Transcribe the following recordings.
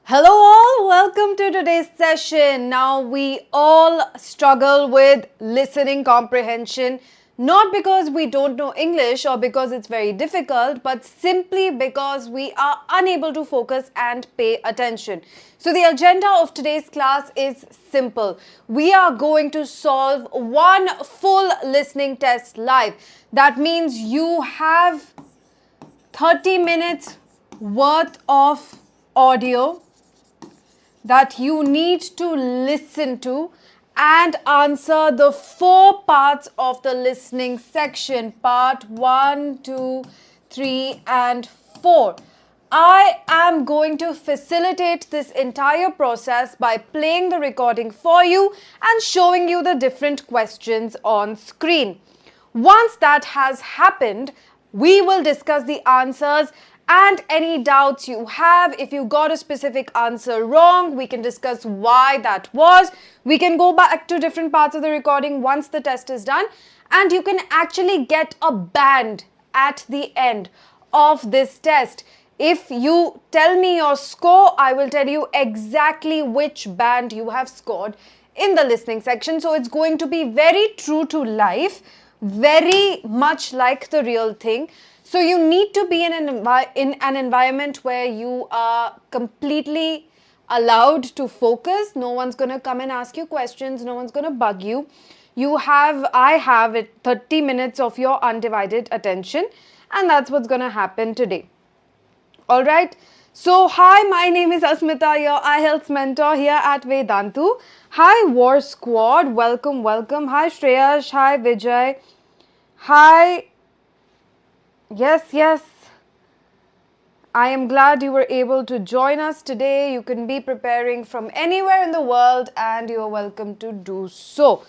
Hello all, welcome to today's session. Now we all struggle with listening comprehension, not because we don't know English or because it's very difficult, but simply because we are unable to focus and pay attention. So the agenda of today's class is simple. We are going to solve one full listening test live. That means you have 30 minutes worth of audio that you need to listen to and answer the 4 parts of the listening section. Part 1, 2, 3 and 4. I am going to facilitate this entire process by playing the recording for you and showing you the different questions on screen. Once that has happened, we will discuss the answers and any doubts you have. If you got a specific answer wrong, we can discuss why that was. We can go back to different parts of the recording once the test is done, and you can actually get a band at the end of this test. If you tell me your score, I will tell you exactly which band you have scored in the listening section. So it's going to be very true to life, very much like the real thing. So you need to be in an environment where you are completely allowed to focus. No one's going to come and ask you questions. No one's going to bug you. I have 30 minutes of your undivided attention, and that's what's going to happen today. All right. So, hi, my name is Asmita, your IELTS mentor here at Vedantu. Hi, War Squad. Welcome, welcome. Hi, Shreyash. Hi, Vijay. Hi. Yes. I am glad you were able to join us today. You can be preparing from anywhere in the world and you're welcome to do so.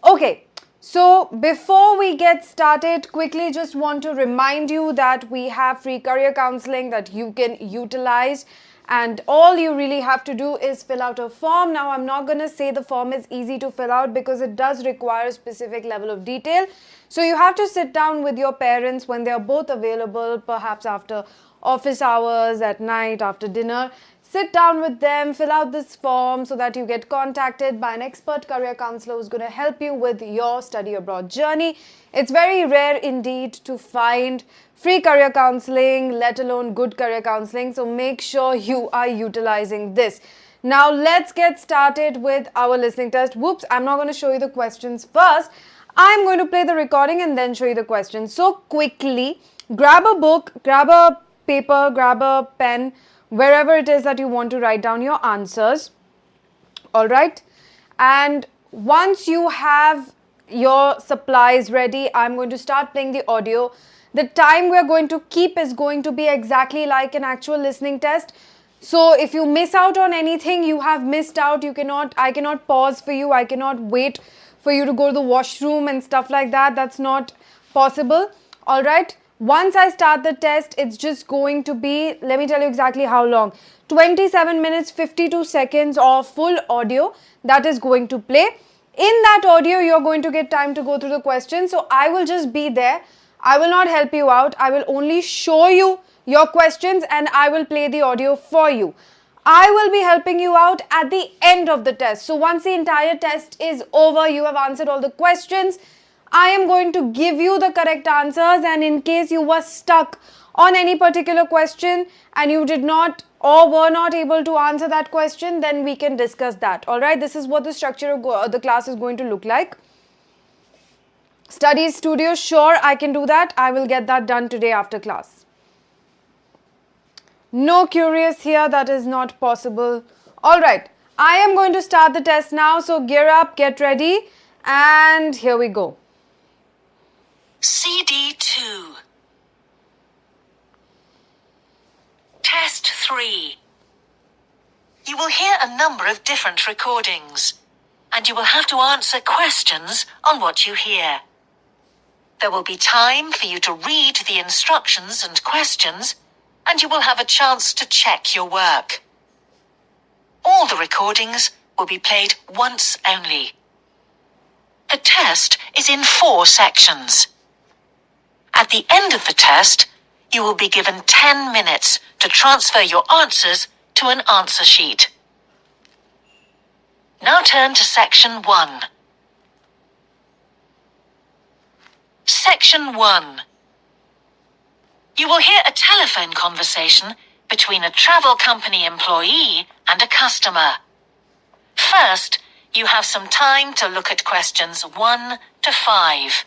Okay, so before we get started, quickly just want to remind you that we have free career counseling that you can utilize. And all you really have to do is fill out a form. Now, I'm not going to say the form is easy to fill out because it does require a specific level of detail. So you have to sit down with your parents when they are both available, perhaps after office hours, at night, after dinner. Sit down with them, fill out this form so that you get contacted by an expert career counselor who's going to help you with your study abroad journey. It's very rare indeed to find free career counseling, let alone good career counseling. So make sure you are utilizing this. Now let's get started with our listening test. Whoops, I'm not going to show you the questions first. I'm going to play the recording and then show you the questions. So quickly, grab a book, grab a paper, grab a pen, wherever it is that you want to write down your answers. All right. And once you have your supplies ready, I'm going to start playing the audio. The time we're going to keep is going to be exactly like an actual listening test. So if you miss out on anything, you have missed out. I cannot pause for you. I cannot wait for you to go to the washroom and stuff like that. That's not possible. All right. Once I start the test, it's just going to be, let me tell you exactly how long. 27 minutes, 52 seconds of full audio that is going to play. In that audio, you're going to get time to go through the questions. So I will just be there. I will not help you out. I will only show you your questions and I will play the audio for you. I will be helping you out at the end of the test. So once the entire test is over, you have answered all the questions, I am going to give you the correct answers, and in case you were stuck on any particular question and you did not or were not able to answer that question, then we can discuss that. All right, this is what the structure of the class is going to look like. Studies studio, sure, I can do that. I will get that done today after class. No curious here, that is not possible. All right, I am going to start the test now. So gear up, get ready, and here we go. CD2. Test 3. You will hear a number of different recordings, and you will have to answer questions on what you hear. There will be time for you to read the instructions and questions, and you will have a chance to check your work. All the recordings will be played once only. The test is in 4 sections. At the end of the test, you will be given 10 minutes to transfer your answers to an answer sheet. Now turn to Section 1. Section 1. You will hear a telephone conversation between a travel company employee and a customer. First, you have some time to look at questions 1 to 5.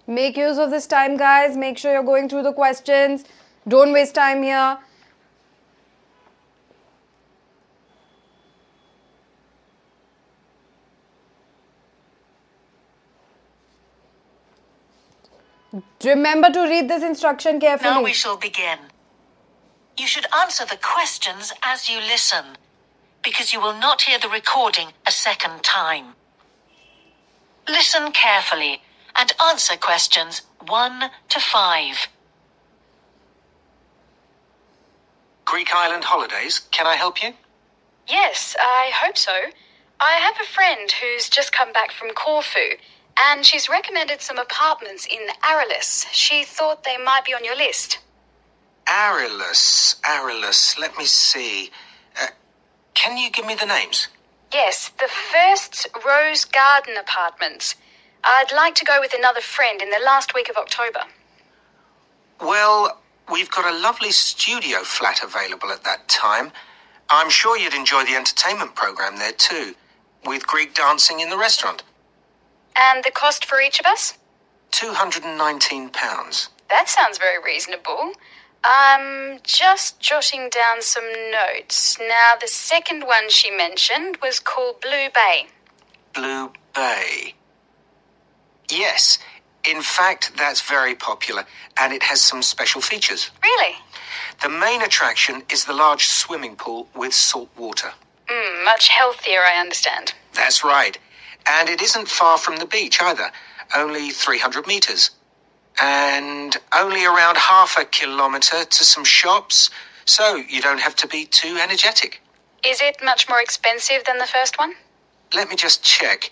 Make use of this time, guys. Make sure you're going through the questions. Don't waste time here. Remember to read this instruction carefully. Now we shall begin. You should answer the questions as you listen, because you will not hear the recording a second time. Listen carefully and answer questions 1 to 5. Greek Island Holidays, can I help you? Yes, I hope so. I have a friend who's just come back from Corfu, and she's recommended some apartments in Arilus. She thought they might be on your list. Arilus, let me see. Can you give me the names? Yes, the first's Rose Garden Apartments. I'd like to go with another friend in the last week of October. Well, we've got a lovely studio flat available at that time. I'm sure you'd enjoy the entertainment program there too, with Greek dancing in the restaurant. And the cost for each of us? £219. That sounds very reasonable. I'm just jotting down some notes. Now, the second one she mentioned was called Blue Bay. Blue Bay. Yes, in fact, that's very popular, and it has some special features. Really? The main attraction is the large swimming pool with salt water. Much healthier, I understand. That's right. And it isn't far from the beach either, only 300 meters. And only around half a kilometer to some shops, so you don't have to be too energetic. Is it much more expensive than the first one? Let me just check.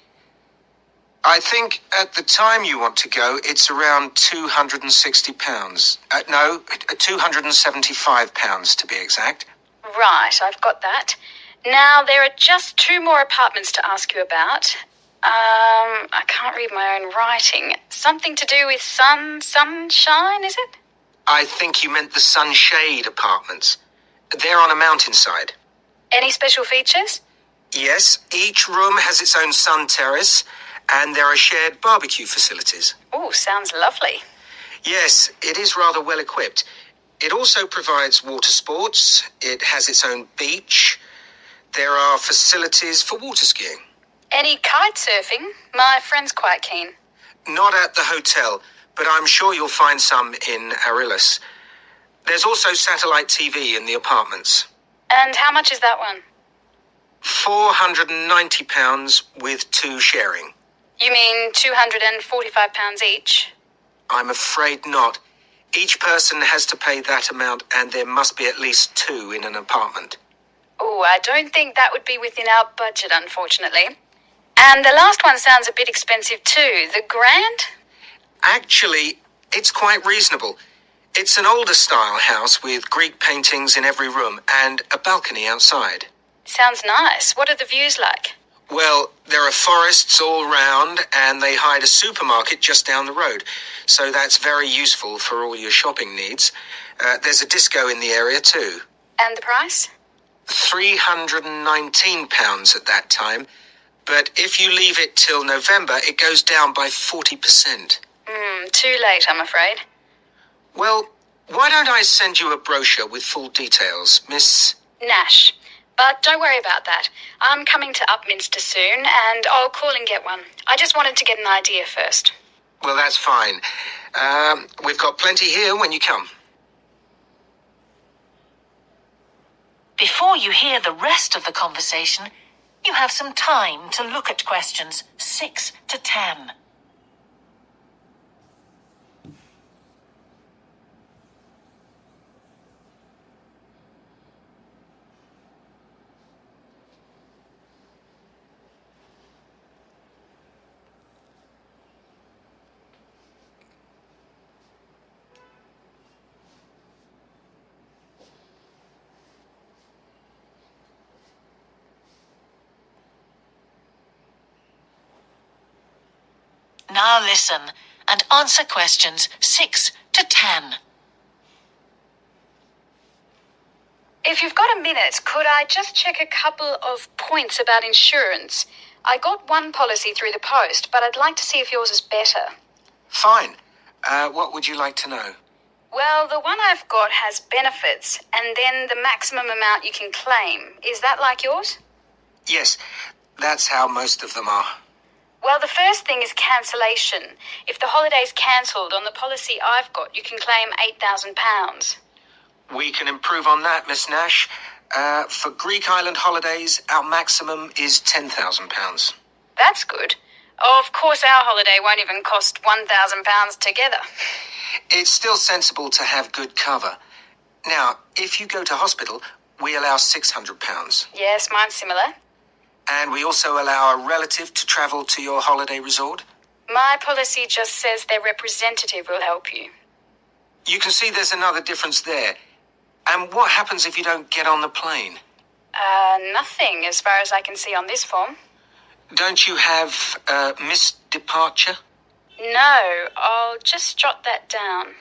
I think at the time you want to go, it's around £260. No, £275 to be exact. Right, I've got that. Now, there are just 2 more apartments to ask you about. I can't read my own writing. Something to do with sunshine, is it? I think you meant the Sunshade Apartments. They're on a mountainside. Any special features? Yes, each room has its own sun terrace, and there are shared barbecue facilities. Oh, sounds lovely. Yes, it is rather well equipped. It also provides water sports. It has its own beach. There are facilities for water skiing. Any kite surfing? My friend's quite keen. Not at the hotel, but I'm sure you'll find some in Arilus. There's also satellite TV in the apartments. And how much is that one? £490 with 2 sharing. You mean £245 each? I'm afraid not. Each person has to pay that amount, and there must be at least 2 in an apartment. Oh, I don't think that would be within our budget, unfortunately. And the last one sounds a bit expensive too. The Grand? Actually, it's quite reasonable. It's an older style house with Greek paintings in every room and a balcony outside. Sounds nice. What are the views like? Well, there are forests all round, and they hide a supermarket just down the road, so that's very useful for all your shopping needs. There's a disco in the area too. And the price? £319 at that time, but if you leave it till November, it goes down by 40%. Too late, I'm afraid. Well, why don't I send you a brochure with full details, Miss... Nash. But don't worry about that. I'm coming to Upminster soon, and I'll call and get one. I just wanted to get an idea first. Well, that's fine. We've got plenty here when you come. Before you hear the rest of the conversation, you have some time to look at questions 6 to 10. Now listen and answer questions 6 to 10. If you've got a minute, could I just check a couple of points about insurance? I got one policy through the post, but I'd like to see if yours is better. Fine. What would you like to know? Well, the one I've got has benefits, and then the maximum amount you can claim. Is that like yours? Yes, that's how most of them are. Well, the first thing is cancellation. If the holiday's cancelled on the policy I've got, you can claim £8,000. We can improve on that, Miss Nash. For Greek island holidays, our maximum is £10,000. That's good. Of course, our holiday won't even cost £1,000 together. It's still sensible to have good cover. Now, if you go to hospital, we allow £600. Yes, mine's similar. And we also allow a relative to travel to your holiday resort. My policy just says their representative will help you. You can see there's another difference there. And what happens if you don't get on the plane? Nothing as far as I can see on this form. Don't you have missed departure? No, I'll just jot that down.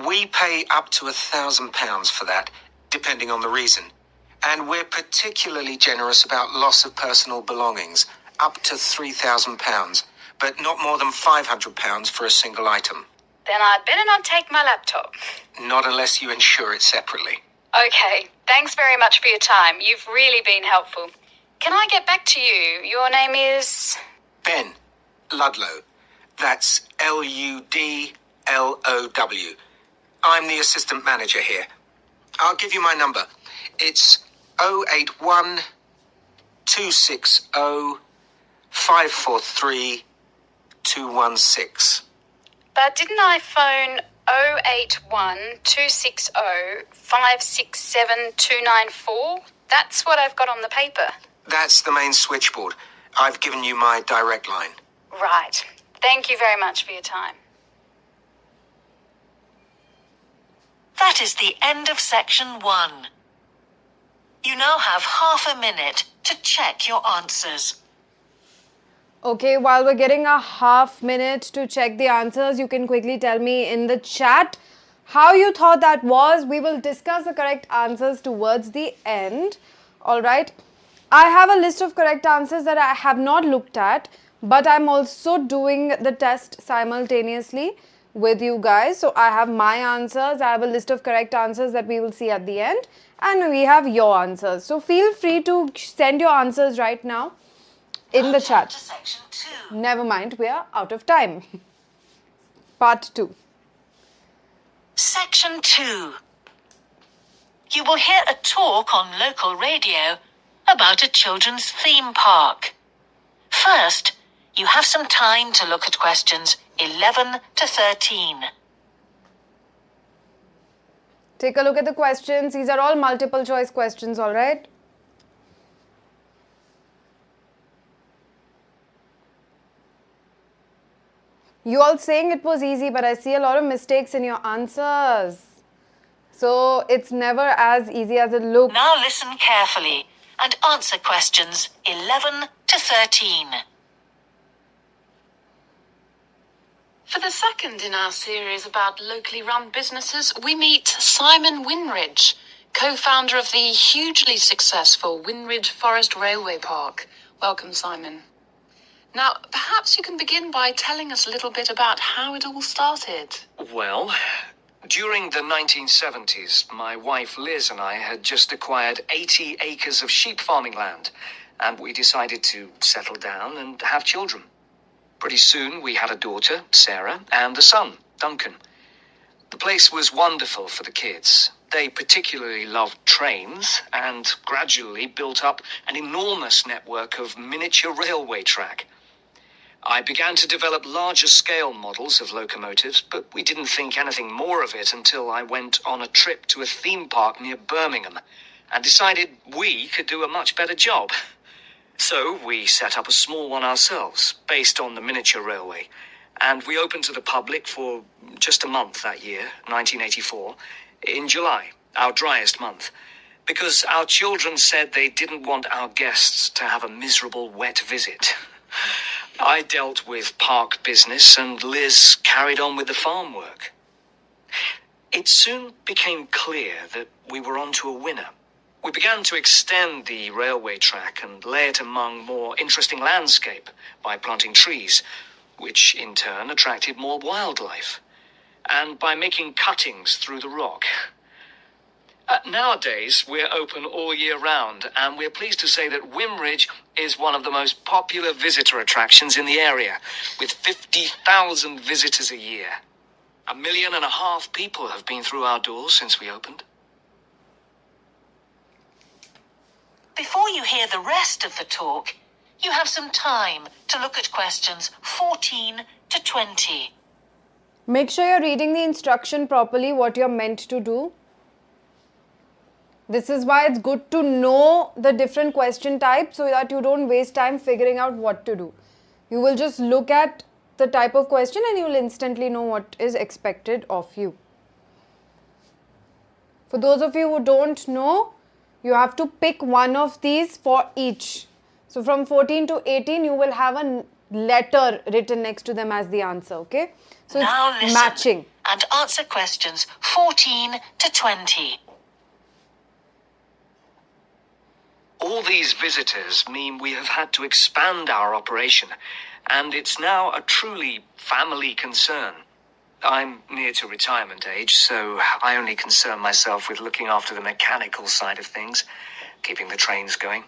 We pay up to £1,000 for that, depending on the reason. And we're particularly generous about loss of personal belongings, up to £3,000, but not more than £500 for a single item. Then I'd better not take my laptop. Not unless you insure it separately. Okay, thanks very much for your time. You've really been helpful. Can I get back to you? Your name is... Ben Ludlow. That's Ludlow. I'm the assistant manager here. I'll give you my number. It's 081 260 543 216. But didn't I phone 081 260 567 294? That's what I've got on the paper. That's the main switchboard. I've given you my direct line. Right. Thank you very much for your time. That is the end of section 1. You now have half a minute to check your answers. Okay, while we're getting a half minute to check the answers, you can quickly tell me in the chat how you thought that was. We will discuss the correct answers towards the end. All right. I have a list of correct answers that I have not looked at, but I'm also doing the test simultaneously with you guys. So I have my answers. I have a list of correct answers that we will see at the end, and we have your answers. So feel free to send your answers right now in the chat. To section 2. Never mind, we are out of time. Part 2. Section 2. You will hear a talk on local radio about a children's theme park. First, you have some time to look at questions 11 to 13. Take a look at the questions. These are all multiple choice questions, all right? You all saying it was easy, but I see a lot of mistakes in your answers. So it's never as easy as it looks. Now listen carefully and answer questions 11 to 13. For the second in our series about locally run businesses, we meet Simon Winridge, co-founder of the hugely successful Winridge Forest Railway Park. Welcome, Simon. Now, perhaps you can begin by telling us a little bit about how it all started. Well, during the 1970s, my wife Liz and I had just acquired 80 acres of sheep farming land, and we decided to settle down and have children. Pretty soon we had a daughter, Sarah, and a son, Duncan. The place was wonderful for the kids. They particularly loved trains and gradually built up an enormous network of miniature railway track. I began to develop larger scale models of locomotives, but we didn't think anything more of it until I went on a trip to a theme park near Birmingham and decided we could do a much better job. So we set up a small one ourselves, based on the miniature railway, and we opened to the public for just a month that year, 1984, in July, our driest month, because our children said they didn't want our guests to have a miserable wet visit. I dealt with park business and Liz carried on with the farm work. It soon became clear that we were onto a winner. We began to extend the railway track and lay it among more interesting landscape by planting trees, which in turn attracted more wildlife, and by making cuttings through the rock. Nowadays, we're open all year round, and we're pleased to say that Wimridge is one of the most popular visitor attractions in the area, with 50,000 visitors a year. 1.5 million people have been through our doors since we opened. Before you hear the rest of the talk, you have some time to look at questions 14 to 20. Make sure you're reading the instruction properly, what you're meant to do. This is why it's good to know the different question types so that you don't waste time figuring out what to do. You will just look at the type of question and you will instantly know what is expected of you. For those of you who don't know, you have to pick one of these for each. So from 14 to 18, you will have a letter written next to them as the answer, okay? So Now it's listen matching. and answer questions 14 to 20. All these visitors mean we have had to expand our operation, and it's now a truly family concern. I'm near to retirement age, so I only concern myself with looking after the mechanical side of things, keeping the trains going.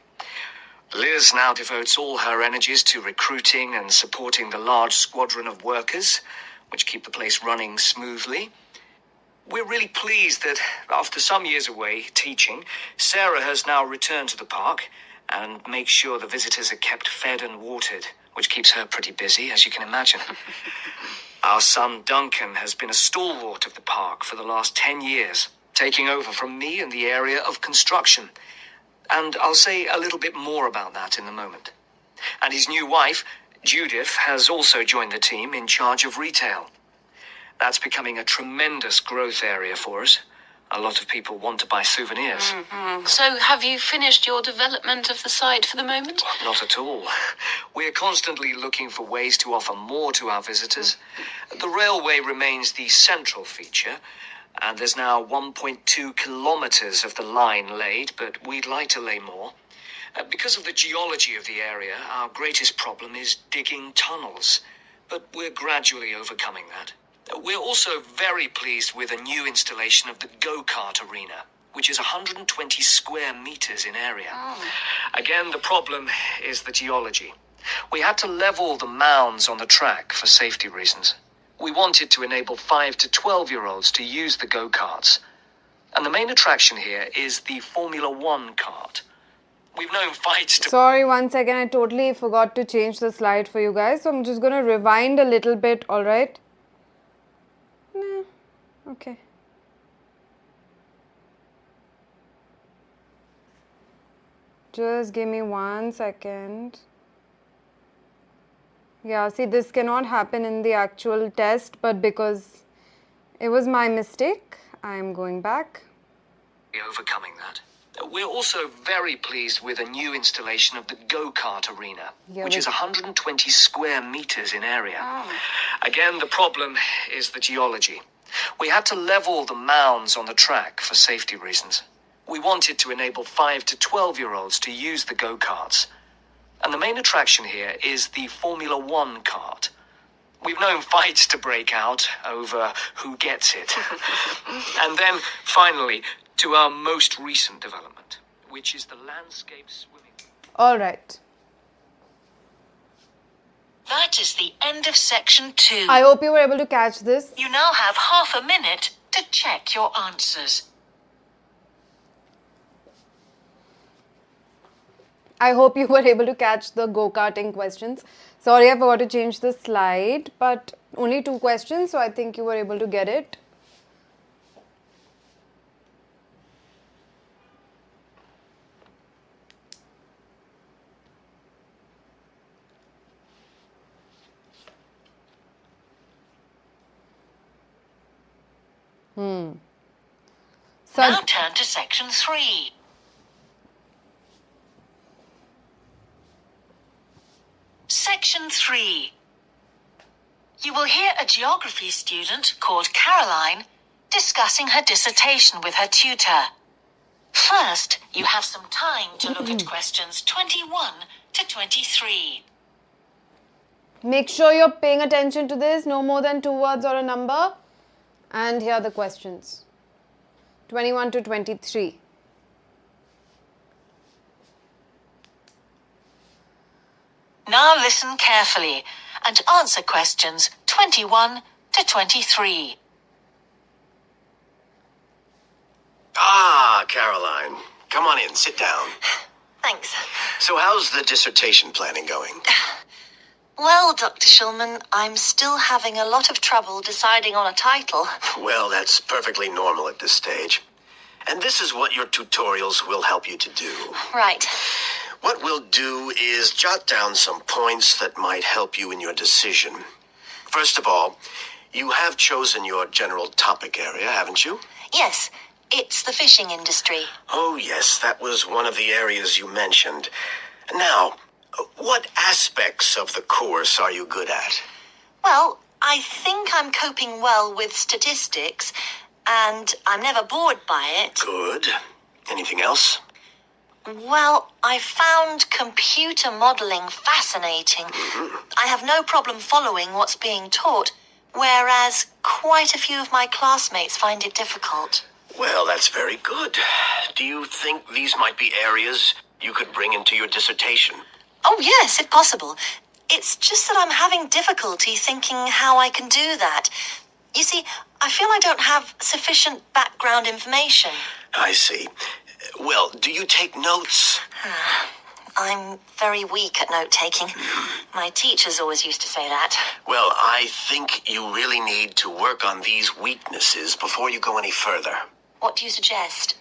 Liz now devotes all her energies to recruiting and supporting the large squadron of workers, which keep the place running smoothly. We're really pleased that after some years away teaching, Sarah has now returned to the park and makes sure the visitors are kept fed and watered, which keeps her pretty busy, as you can imagine. Our son Duncan has been a stalwart of the park for the last 10 years, taking over from me in the area of construction. And I'll say a little bit more about that in a moment. And his new wife, Judith, has also joined the team in charge of retail. That's becoming a tremendous growth area for us. A lot of people want to buy souvenirs. So have you finished your development of the site for the moment? Not at all. We're constantly looking for ways to offer more to our visitors. The railway remains the central feature, and there's now 1.2 kilometers of the line laid, but we'd like to lay more. Because of the geology of the area, our greatest problem is digging tunnels, but we're gradually overcoming that. We're also very pleased with a new installation of the go-kart arena, which is 120 square meters in area. Again, the problem is the geology. We had to level the mounds on the track for safety reasons. We wanted to enable 5 to 12-year-olds to use the go-karts. And the main attraction here is the Formula One kart. We've known fights to... Sorry, one second, I totally forgot to change the slide for you guys. So I'm just going to rewind a little bit, alright? No, okay. Just give me 1 second. Yeah, see, this cannot happen in the actual test, but because it was my mistake, I'm going back. Overcoming that. We're also very pleased with a new installation of the go-kart arena, which is 120 square meters in area. Again, the problem is the geology. We had to level the mounds on the track for safety reasons. We wanted to enable 5 to 12-year-olds to use the go-karts. And the main attraction here is the Formula One kart. We've known fights to break out over who gets it. And then, finally, to our most recent development, which is the landscape swimming. All right. That is the end of section 2. I hope you were able to catch this. You now have half a minute to check your answers. I hope you were able to catch the go-karting questions. Sorry, I forgot to change the slide, but only 2 questions, so I think you were able to get it. Now turn to section 3. Section Section 3. You will hear a geography student called Caroline discussing her dissertation with her tutor. First, you have some time to look at questions 21 to 23. Make sure you're paying attention to this, no more than 2 words or a number. And here are the questions. 21 to 23. Now listen carefully and answer questions 21 to 23. Ah, Caroline. Come on in, sit down. Thanks. So how's the dissertation planning going? Well, Dr. Shulman, I'm still having a lot of trouble deciding on a title. Well, that's perfectly normal at this stage. And this is what your tutorials will help you to do. Right. What we'll do is jot down some points that might help you in your decision. First of all, you have chosen your general topic area, haven't you? Yes, it's the fishing industry. Oh, yes, that was one of the areas you mentioned. Now, what aspects of the course are you good at? Well, I think I'm coping well with statistics, and I'm never bored by it. Good. Anything else? Well, I found computer modeling fascinating. I have no problem following what's being taught, whereas quite a few of my classmates find it difficult. Well, that's very good. Do you think these might be areas you could bring into your dissertation? Oh, yes, if possible. It's just that I'm having difficulty thinking how I can do that. You see, I feel I don't have sufficient background information. I see. Well, do you take notes? I'm very weak at note-taking. My teachers always used to say that. Well, I think you really need to work on these weaknesses before you go any further. What do you suggest?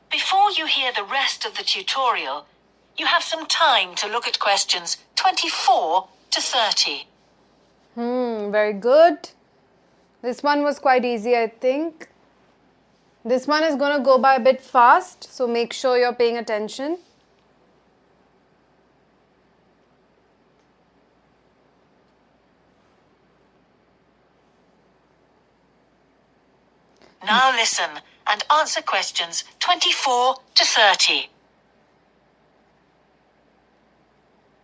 Before you hear the rest of the tutorial, you have some time to look at questions 24 to 30. Very good. This one was quite easy, I think. This one is going to go by a bit fast, so make sure you're paying attention. Now listen and answer questions 24 to 30.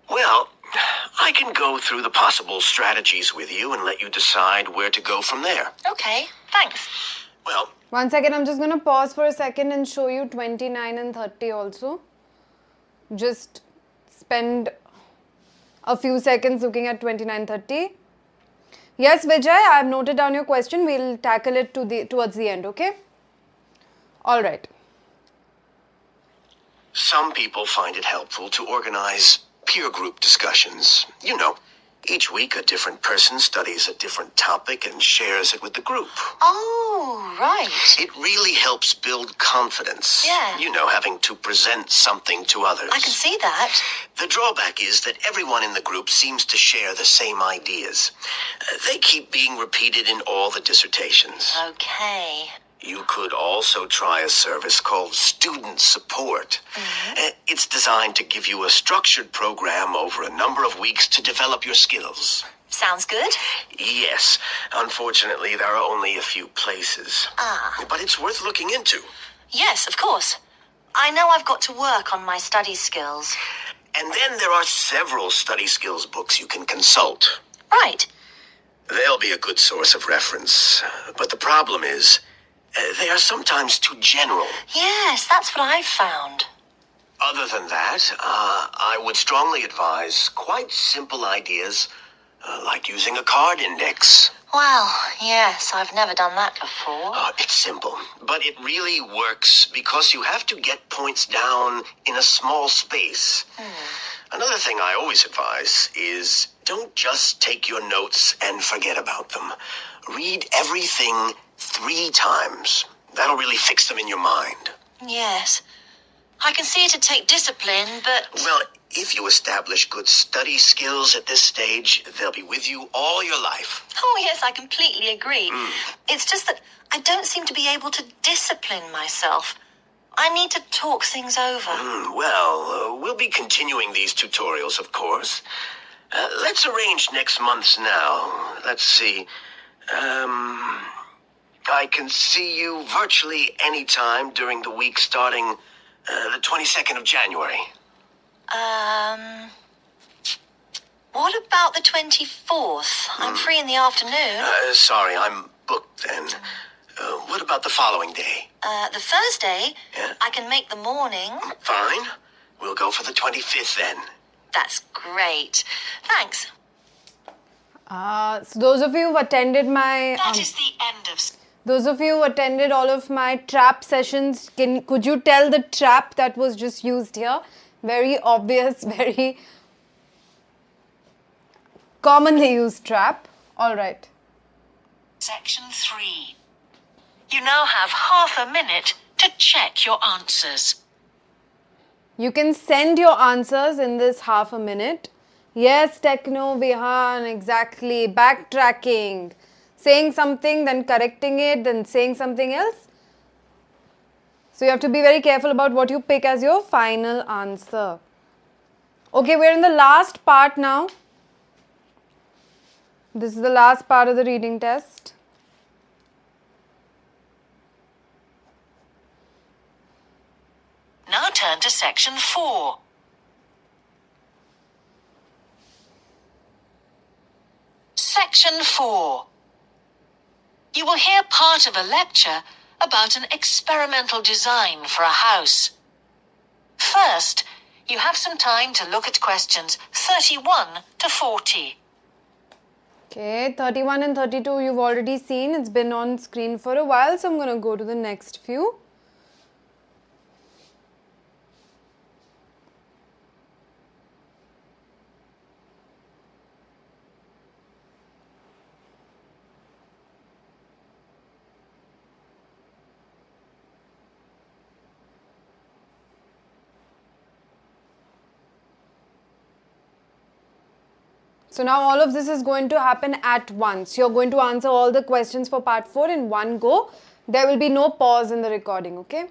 Well, I can go through the possible strategies with you and let you decide where to go from there. Okay, thanks. Well, 1 second, I'm just going to pause for a second and show you 29 and 30 also. Just spend a few seconds looking at 29, 30. Yes, Vijay, I've noted down your question. We'll tackle it towards the end, okay? All right. some people find it helpful to organize peer group discussions. You know, each week a different person studies a different topic and shares it with the group. Oh, right. It really helps build confidence. Yeah. You know, having to present something to others. I can see that. The drawback is that everyone in the group seems to share the same ideas. They keep being repeated in all the dissertations. Okay. You could also try a service called Student Support. It's designed to give you a structured program over a number of weeks to develop your skills. Sounds good. Yes, unfortunately, there are only a few places. Ah. But it's worth looking into. Yes, of course. I know I've got to work on my study skills. And then there are several study skills books you can consult. Right. They'll be a good source of reference. But the problem is, they are sometimes too general. Yes, that's what I've found. Other than that, I would strongly advise quite simple ideas, like using a card index. Well, yes, I've never done that before. It's simple, but it really works because you have to get points down in a small space. Another thing I always advise is don't just take your notes and forget about them. Read everything 3 times. That'll really fix them in your mind. Yes. I can see it'd take discipline, but... Well, if you establish good study skills at this stage, they'll be with you all your life. Oh, yes, I completely agree. It's just that I don't seem to be able to discipline myself. I need to talk things over. We'll be continuing these tutorials, of course. Let's arrange next month's now. Let's see. I can see you virtually any time during the week starting the 22nd of January. What about the 24th? I'm free in the afternoon. Sorry, I'm booked then. What about the following day? The Thursday, Yeah. I can make the morning. Fine. We'll go for the 25th then. That's great. Thanks. So those of you who attended my That is the end of... those of you who attended all of my trap sessions, could you tell the trap that was just used here? Very obvious, very commonly used trap. All right. Section 3. You now have half a minute to check your answers. You can send your answers in this half a minute. Yes, Techno, Vihan, exactly. Backtracking. Saying something, then correcting it, then saying something else. So you have to be very careful about what you pick as your final answer. Okay, we're in the last part now. This is the last part of the reading test. Now turn to section 4. Section 4. You will hear part of a lecture about an experimental design for a house. First, you have some time to look at questions 31 to 40. Okay, 31 and 32 you've already seen. It's been on screen for a while, so I'm going to go to the next few. So now all of this is going to happen at once. You're going to answer all the questions for part 4 in one go. There will be no pause in the recording, okay?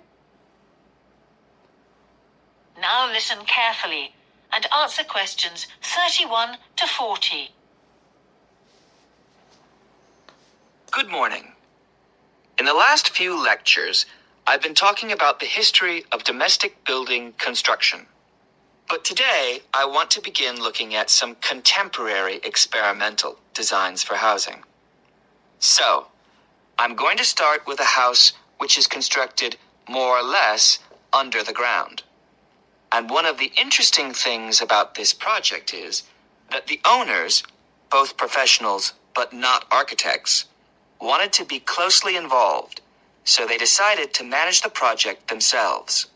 Now listen carefully and answer questions 31 to 40. Good morning. In the last few lectures, I've been talking about the history of domestic building construction. But today, I want to begin looking at some contemporary experimental designs for housing. So, I'm going to start with a house which is constructed more or less under the ground. And one of the interesting things about this project is that the owners, both professionals but not architects, wanted to be closely involved, so they decided to manage the project themselves.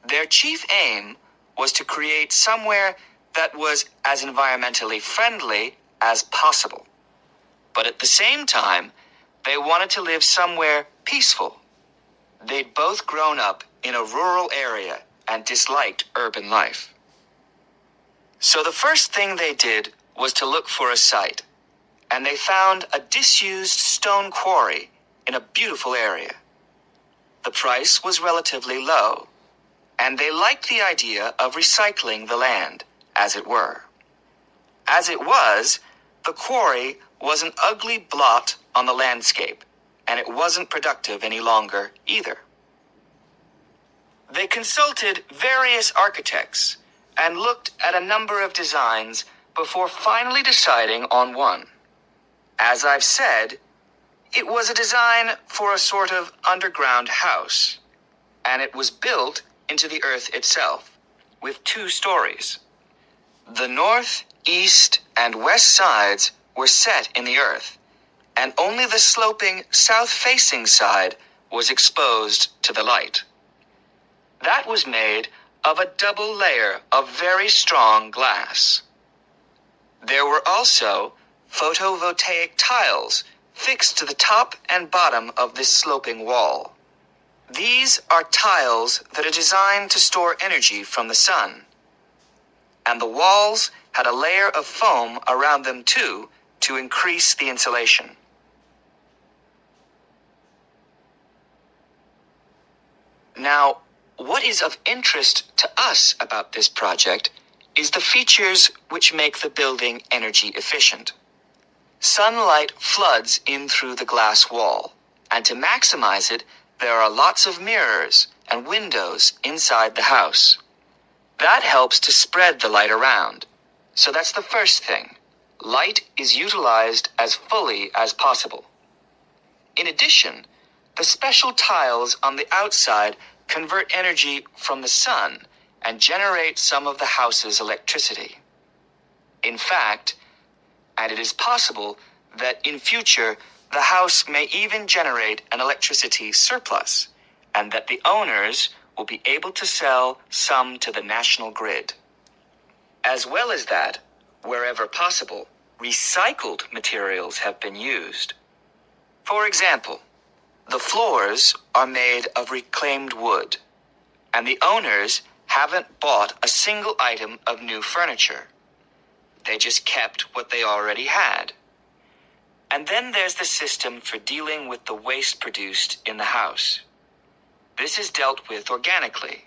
Their chief aim was to create somewhere that was as environmentally friendly as possible. But at the same time, they wanted to live somewhere peaceful. They'd both grown up in a rural area and disliked urban life. So the first thing they did was to look for a site, and they found a disused stone quarry in a beautiful area. The price was relatively low, and they liked the idea of recycling the land, as it were. As it was, the quarry was an ugly blot on the landscape, and it wasn't productive any longer either. They consulted various architects and looked at a number of designs before finally deciding on one. As I've said, it was a design for a sort of underground house, and it was built into the earth itself, with 2 stories. The north, east, and west sides were set in the earth, and only the sloping south-facing side was exposed to the light. That was made of a double layer of very strong glass. There were also photovoltaic tiles fixed to the top and bottom of this sloping wall. These are tiles that are designed to store energy from the sun. And the walls had a layer of foam around them too to increase the insulation. Now, what is of interest to us about this project is the features which make the building energy efficient. Sunlight floods in through the glass wall, and to maximize it, there are lots of mirrors and windows inside the house. That helps to spread the light around. So that's the first thing. Light is utilized as fully as possible. In addition, the special tiles on the outside convert energy from the sun and generate some of the house's electricity. In fact, and it is possible that in future the house may even generate an electricity surplus, and that the owners will be able to sell some to the national grid. As well as that, wherever possible, recycled materials have been used. For example, the floors are made of reclaimed wood, and the owners haven't bought a single item of new furniture. They just kept what they already had. And then there's the system for dealing with the waste produced in the house. This is dealt with organically.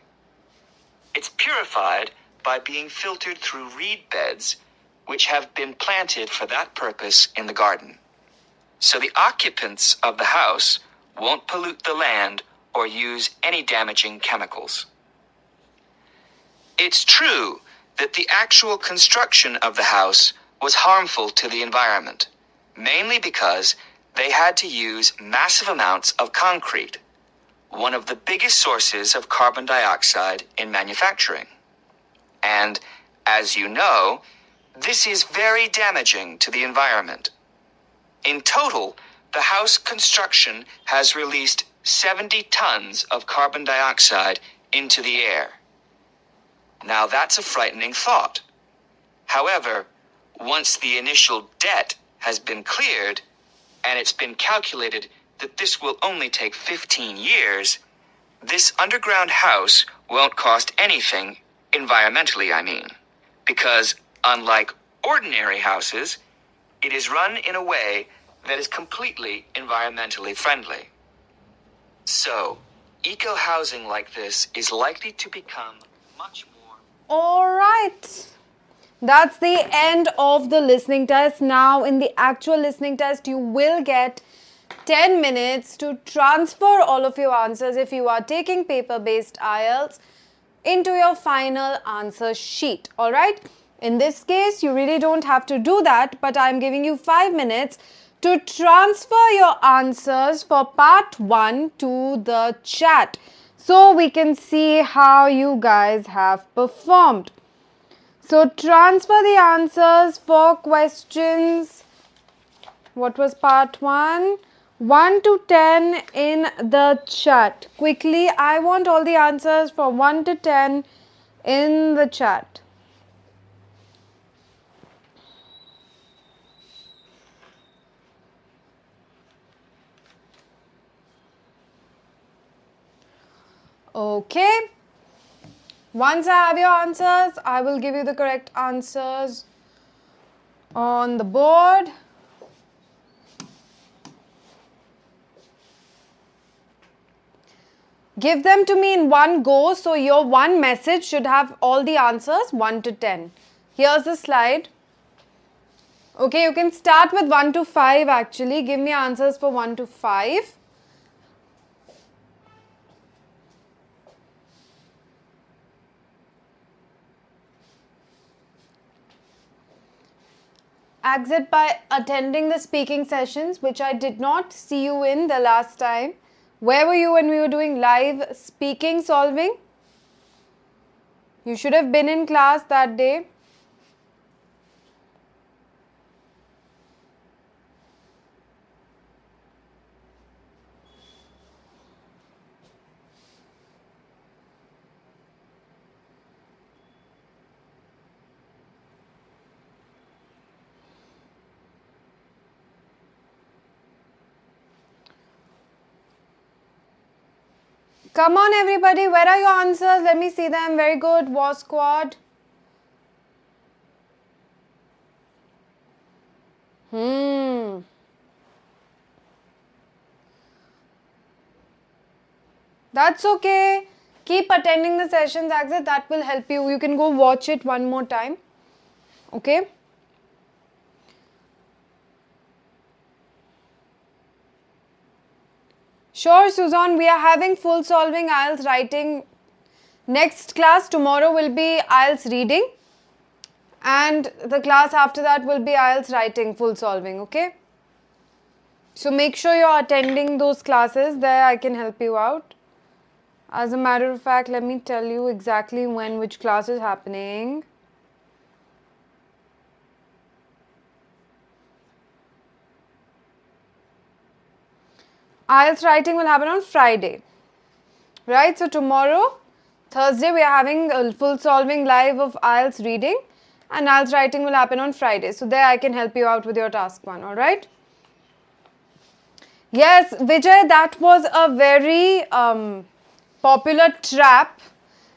It's purified by being filtered through reed beds, which have been planted for that purpose in the garden. So the occupants of the house won't pollute the land or use any damaging chemicals. It's true that the actual construction of the house was harmful to the environment, mainly because they had to use massive amounts of concrete, one of the biggest sources of carbon dioxide in manufacturing. And, as you know, this is very damaging to the environment. In total, the house construction has released 70 tons of carbon dioxide into the air. Now that's a frightening thought. However, once the initial debt has been cleared, and it's been calculated that this will only take 15 years, this underground house won't cost anything, environmentally I mean, because unlike ordinary houses, it is run in a way that is completely environmentally friendly. So, eco-housing like this is likely to become much more... All right. That's the end of the listening test. Now, in the actual listening test, you will get 10 minutes to transfer all of your answers if you are taking paper-based IELTS into your final answer sheet. All right? In this case, you really don't have to do that, but I'm giving you 5 minutes to transfer your answers for part 1 to the chat, so we can see how you guys have performed. So transfer the answers for questions, what was part 1? 1 to 10 in the chat. Quickly, I want all the answers for 1 to 10 in the chat. Okay. Once I have your answers, I will give you the correct answers on the board. Give them to me in one go, so your one message should have all the answers 1 to 10. Here's the slide. Okay, you can start with 1 to 5 actually. Give me answers for 1 to 5. Exit by attending the speaking sessions, which I did not see you in the last time. Where were you when we were doing live speaking solving? You should have been in class that day. Come on everybody, where are your answers? Let me see them. Very good. War Squad. That's okay. Keep attending the sessions, Axis. That will help you. You can go watch it one more time. Okay. Sure, Suzanne. We are having full solving IELTS writing. Next class tomorrow will be IELTS reading. And the class after that will be IELTS writing, full solving. Okay. So make sure you're attending those classes. There I can help you out. As a matter of fact, let me tell you exactly when which class is happening. IELTS writing will happen on Friday. Right? So tomorrow, Thursday, we are having a full solving live of IELTS reading. And IELTS writing will happen on Friday. So there I can help you out with your task 1. Alright? Yes, Vijay, that was a very popular trap.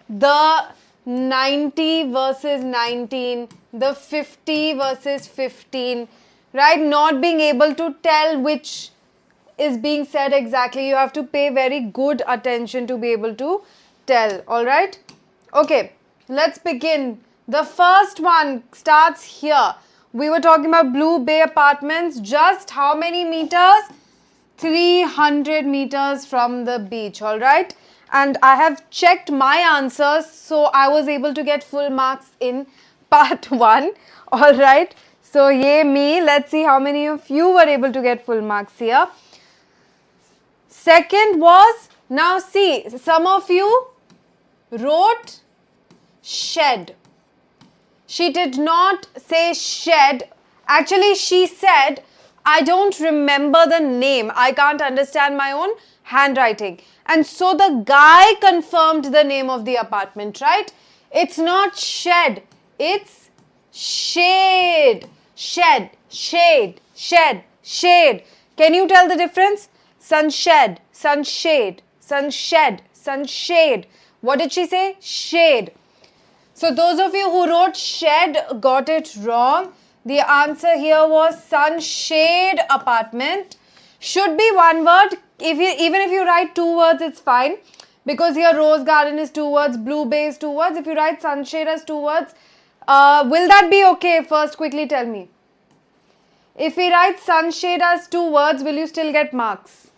The 90 versus 19, the 50 versus 15, right? Not being able to tell which is being said exactly. You have to pay very good attention to be able to tell. Alright? Okay, let's begin. The first one starts here. We were talking about Blue Bay Apartments. Just how many meters? 300 meters from the beach, alright? And I have checked my answers, so I was able to get full marks in part 1, alright? So, yay me. Let's see how many of you were able to get full marks here. Second was, now see, some of you wrote shed. She did not say shed. Actually, she said, I don't remember the name. I can't understand my own handwriting. And so the guy confirmed the name of the apartment, right? It's not shed. It's shade. Shed, shade, shed, shade. Can you tell the difference? Sunshed, sunshade, sunshed, sunshade. What did she say? Shade. So those of you who wrote shed got it wrong. The answer here was sunshade apartment. Should be one word. Even if you write 2 words, it's fine. Because here rose garden is 2 words, blue bay is 2 words. If you write sunshade as 2 words, will that be okay? First, quickly tell me. If we write sunshade as 2 words, will you still get marks?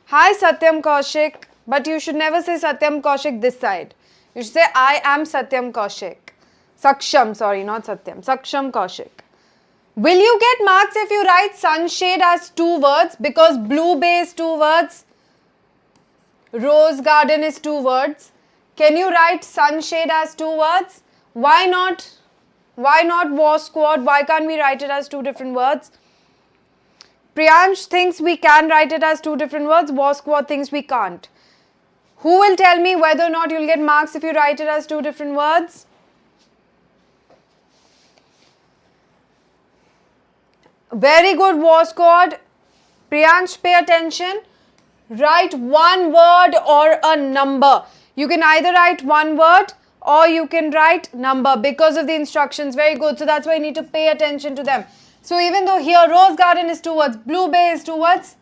Hi Satyam Kaushik. But you should never say Satyam Kaushik this side. You should say I am Satyam Kaushik. Saksham, sorry, not Satyam. Saksham Kaushik. Will you get marks if you write sunshade as 2 words? Because blue bay is 2 words. Rose garden is 2 words. Can you write sunshade as 2 words? Why not? Why not war squad? Why can't we write it as 2 different words? Priyansh thinks we can write it as 2 different words. War squad thinks we can't. Who will tell me whether or not you'll get marks if you write it as 2 different words? Very good, War Squad. Priyansh, pay attention. Write one word or a number. You can either write one word or you can write number because of the instructions. Very good. So that's why you need to pay attention to them. So even though here rose garden is 2 words, blue bay is 2 words,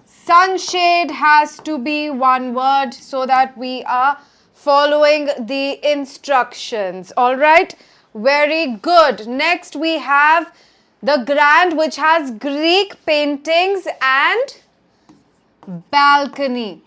sunshade has to be 1 word so that we are following the instructions. Alright, very good. Next we have the Grand, which has Greek paintings and balcony.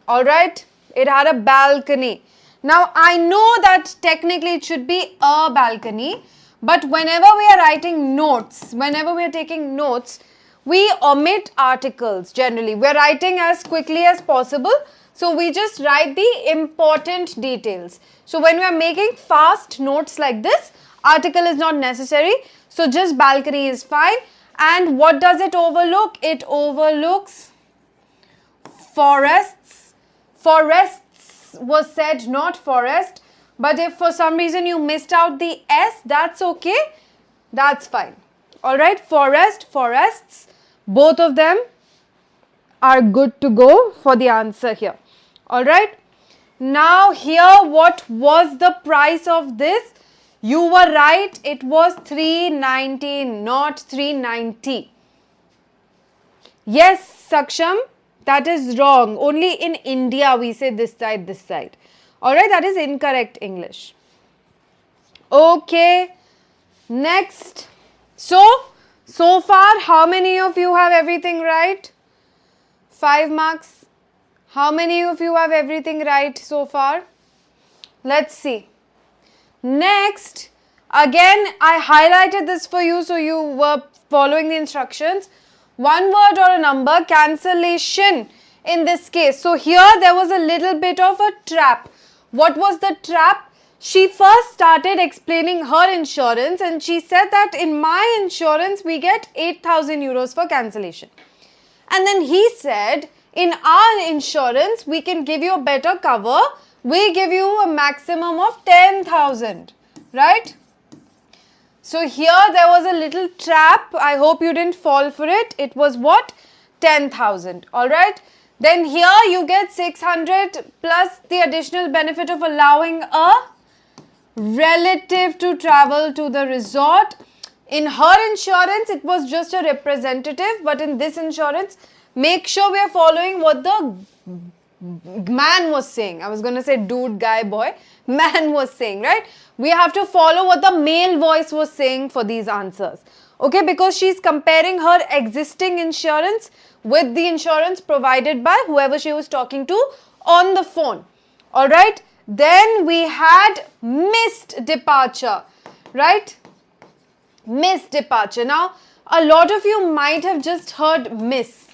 Alright, it had a balcony. Now I know that technically it should be a balcony, but whenever we are writing notes, whenever we are taking notes, we omit articles generally. We are writing as quickly as possible. So we just write the important details. So when we are making fast notes like this, article is not necessary. So just balcony is fine. And what does it overlook? It overlooks forests. Forests was said, not forest. But if for some reason you missed out the S, that's okay. That's fine. Alright, forest, forests. Both of them are good to go for the answer here. Alright. Now here, what was the price of this? You were right. It was 319, not 390. Yes, Saksham, that is wrong. Only in India we say this side, this side. Alright, that is incorrect English. Okay, next. So far, how many of you have everything right? 5 marks. How many of you have everything right so far? Let's see. Next, again, I highlighted this for you so you were following the instructions. One word or a number, cancellation in this case. So here there was a little bit of a trap. What was the trap? She first started explaining her insurance and she said that in my insurance we get 8,000 euros for cancellation. And then he said, in our insurance we can give you a better cover. We give you a maximum of 10,000, right? So here there was a little trap. I hope you didn't fall for it. It was what? 10,000. Alright. Then here you get 600 plus the additional benefit of allowing a relative to travel to the resort. In her insurance it was just a representative, but in this insurance make sure we are following what the man was saying. I was going to say dude, guy, boy. Man was saying, right? We have to follow what the male voice was saying for these answers. Okay, because she's comparing her existing insurance with the insurance provided by whoever she was talking to on the phone. Alright, then we had missed departure, right? Missed departure. Now, a lot of you might have just heard miss,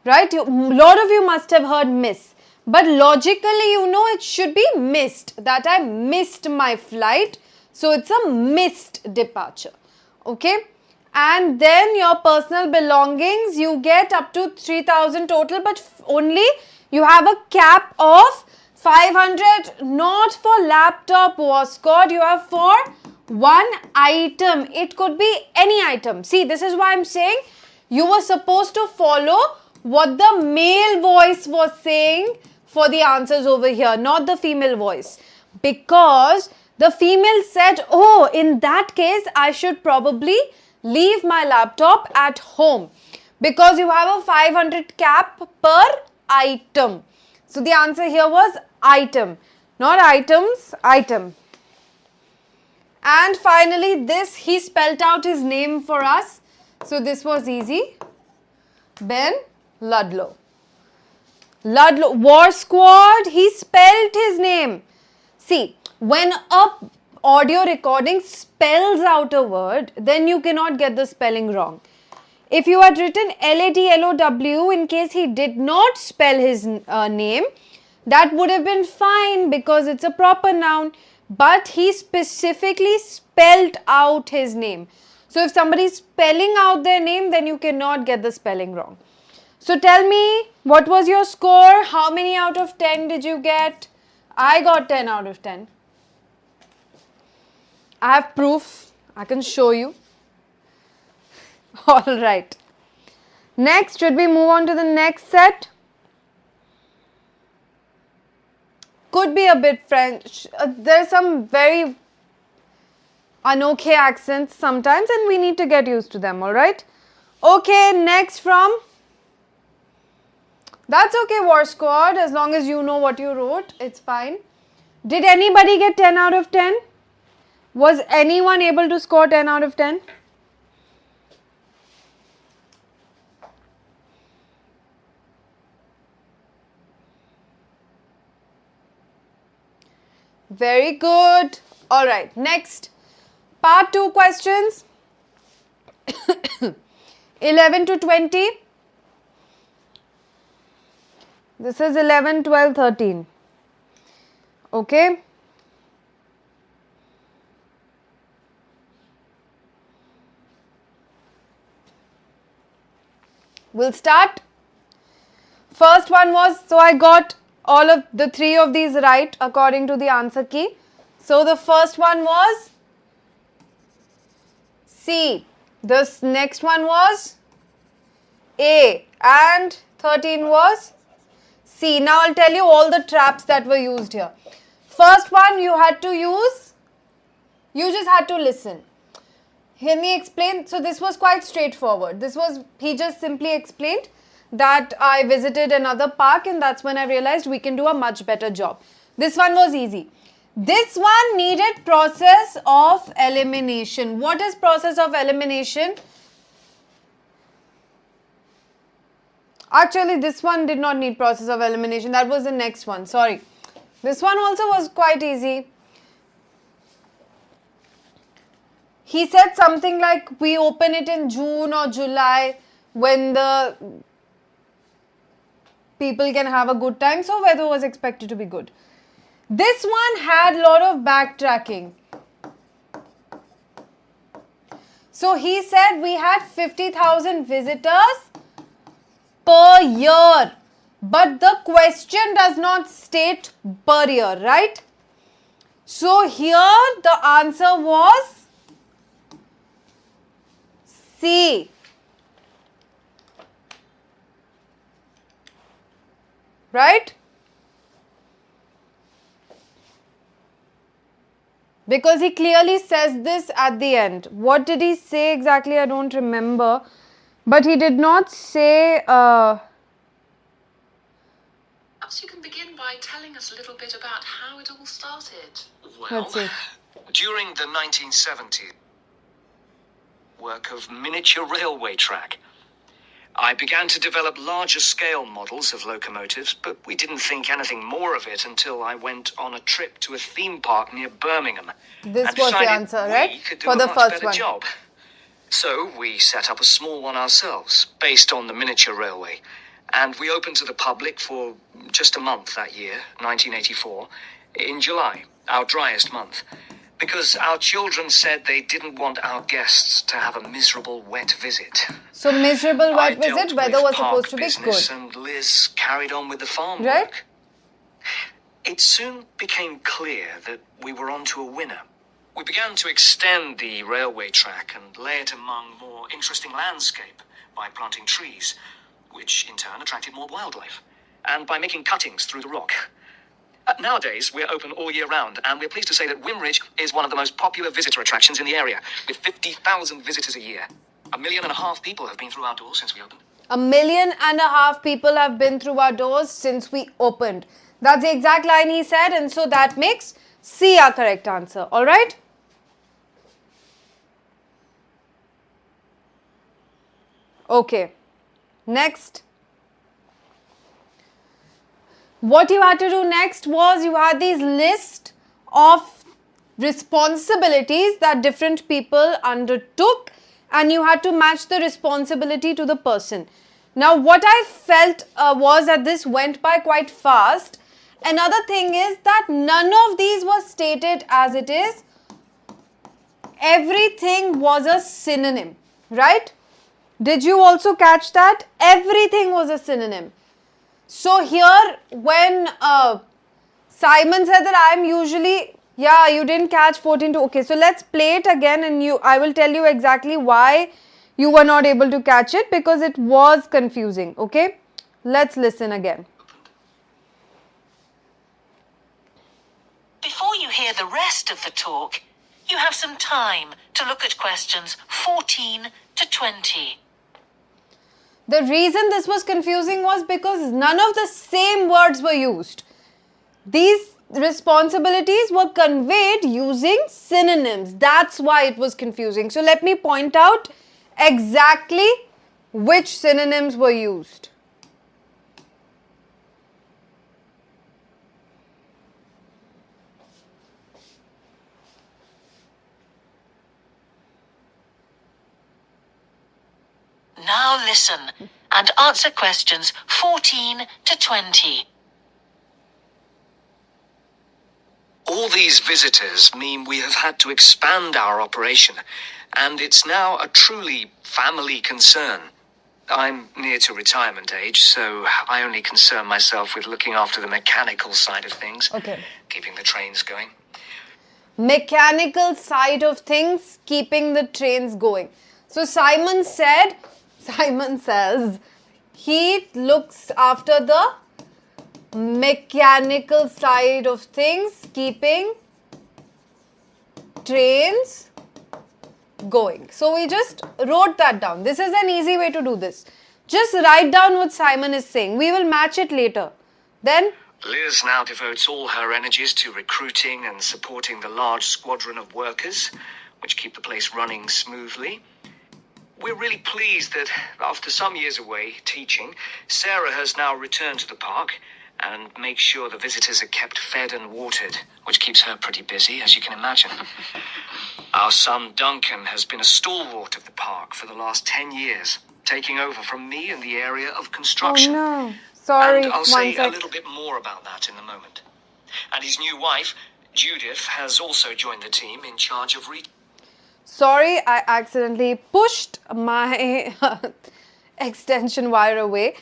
right? A lot of you must have heard miss. But logically, you know, it should be missed, that I missed my flight. So it's a missed departure. Okay. And then your personal belongings, you get up to 3,000 total, but only you have a cap of 500, not for laptop or squad, you have for one item. It could be any item. See, this is why I'm saying you were supposed to follow what the male voice was saying for the answers over here, not the female voice. Because the female said, oh, in that case, I should probably leave my laptop at home. Because you have a 500 cap per item. So the answer here was item, not items, item. And finally, this, he spelt out his name for us. So this was easy. Ben Ludlow. Ludlow, War Squad, he spelled his name. See, when a audio recording spells out a word, then you cannot get the spelling wrong. If you had written Ladlow, in case he did not spell his name, that would have been fine because it's a proper noun. But he specifically spelled out his name. So if somebody is spelling out their name, then you cannot get the spelling wrong. So tell me, what was your score? How many out of 10 did you get? I got 10 out of 10. I have proof. I can show you. Alright. Next, should we move on to the next set? Could be a bit French. There's some very anokhe accents sometimes and we need to get used to them, alright? Okay, next from... That's okay, War Squad, as long as you know what you wrote, it's fine. Did anybody get 10 out of 10? Was anyone able to score 10 out of 10? Very good. Alright, next. Part 2 questions. 11 to 20. This is 11, 12, 13. Okay. We'll start. First one was, so I got all of the 3 of these right according to the answer key. So the first one was C. This next one was A. And 13 was C. Now I'll tell you all the traps that were used here. First one you had to use, you just had to listen. Hear me explain. So this was quite straightforward. This was, he just simply explained that I visited another park, and that's when I realized we can do a much better job. This one was easy. This one needed process of elimination. What is process of elimination? Actually, this one did not need process of elimination. That was the next one. Sorry. This one also was quite easy. He said something like we open it in June or July when the people can have a good time. So weather was expected to be good. This one had a lot of backtracking. So he said we had 50,000 visitors per year. But the question does not state per year, right? So here the answer was C. Right? Because he clearly says this at the end. What did he say exactly? I don't remember. But he did not say... Perhaps you can begin by telling us a little bit about how it all started. Well, Let's see. during the 1970s, work of miniature railway track. I began to develop larger scale models of locomotives, but we didn't think anything more of it until I went on a trip to a theme park near Birmingham. This and was the decided answer, we right? could do For a the much first better one. job. So we set up a small one ourselves, based on the miniature railway. And we opened to the public for just a month that year, 1984, in July, our driest month. Because our children said they didn't want our guests to have a miserable wet visit. So miserable I wet dealt visit, weather with was park supposed to be business, good. and Liz carried on with the farm Right? work. It soon became clear that we were onto a winner. We began to extend the railway track and lay it among more interesting landscape by planting trees, which in turn attracted more wildlife, and by making cuttings through the rock. Nowadays, we're open all year round, and we're pleased to say that Wimridge is one of the most popular visitor attractions in the area, with 50,000 visitors a year. 1.5 million people have been through our doors since we opened. 1.5 million people have been through our doors since we opened. That's the exact line he said, and so that makes C our correct answer. Alright? Okay. Next. What you had to do next was you had these list of responsibilities that different people undertook, and you had to match the responsibility to the person. Now what I felt was that this went by quite fast. Another thing is that none of these was stated as it is. Everything was a synonym, right? Did you also catch that? Everything was a synonym. So here when Simon said that I am usually, yeah, you didn't catch 14 to, okay, so let's play it again, and I will tell you exactly why you were not able to catch it, because it was confusing, okay? Let's listen again. Before you hear the rest of the talk, you have some time to look at questions 14 to 20. The reason this was confusing was because none of the same words were used. These responsibilities were conveyed using synonyms. That's why it was confusing. So let me point out exactly which synonyms were used. Now listen and answer questions 14 to 20. All these visitors mean we have had to expand our operation, and it's now a truly family concern. I'm near to retirement age, so I only concern myself with looking after the mechanical side of things. Okay. Keeping the trains going. Mechanical side of things, keeping the trains going. So Simon says he looks after the mechanical side of things, keeping trains going. So we just wrote that down. This is an easy way to do this. Just write down what Simon is saying. We will match it later. Then, Liz now devotes all her energies to recruiting and supporting the large squadron of workers, which keep the place running smoothly. We're really pleased that after some years away teaching, Sarah has now returned to the park and makes sure the visitors are kept fed and watered, which keeps her pretty busy, as you can imagine. Our son Duncan has been a stalwart of the park for the last 10 years, taking over from me in the area of oh construction. no, sorry, And I'll one say a sec. little bit more about that in a moment. And his new wife, Judith, has also joined the team in charge of Sorry, I accidentally pushed my extension wire away.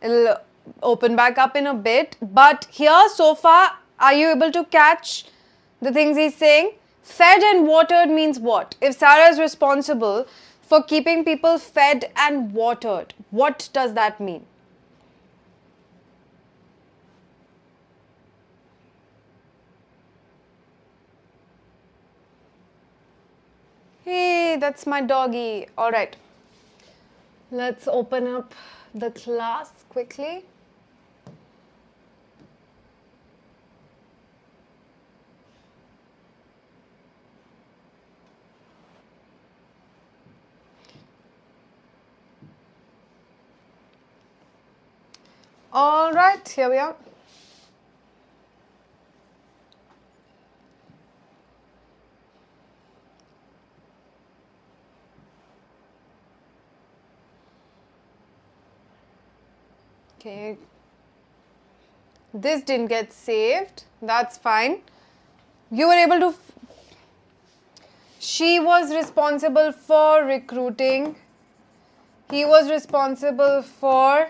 It'll open back up in a bit. But here, so far, are you able to catch the things he's saying? Fed and watered means what? If Sarah is responsible for keeping people fed and watered, what does that mean? Hey, that's my doggy. All right. Let's open up the class quickly. All right, here we are. Okay, this didn't get saved. That's fine. You were able to. She was responsible for recruiting. He was responsible for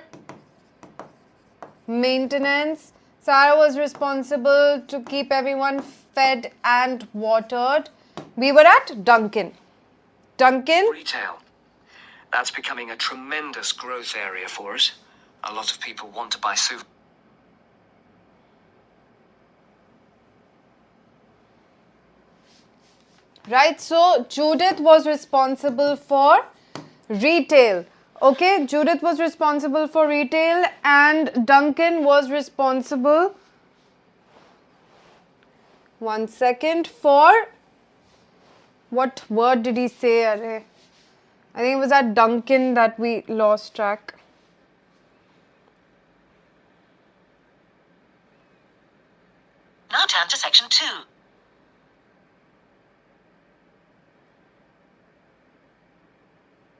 maintenance. Sarah was responsible to keep everyone fed and watered. We were at Duncan. Duncan. retail. That's becoming a tremendous growth area for us. A lot of people want to buy souvenirs. Right, so Judith was responsible for retail. Okay, Judith was responsible for retail and Duncan was responsible, one second, for, what word did he say? Arre? I think it was at Duncan that we lost track. Now turn to section 2.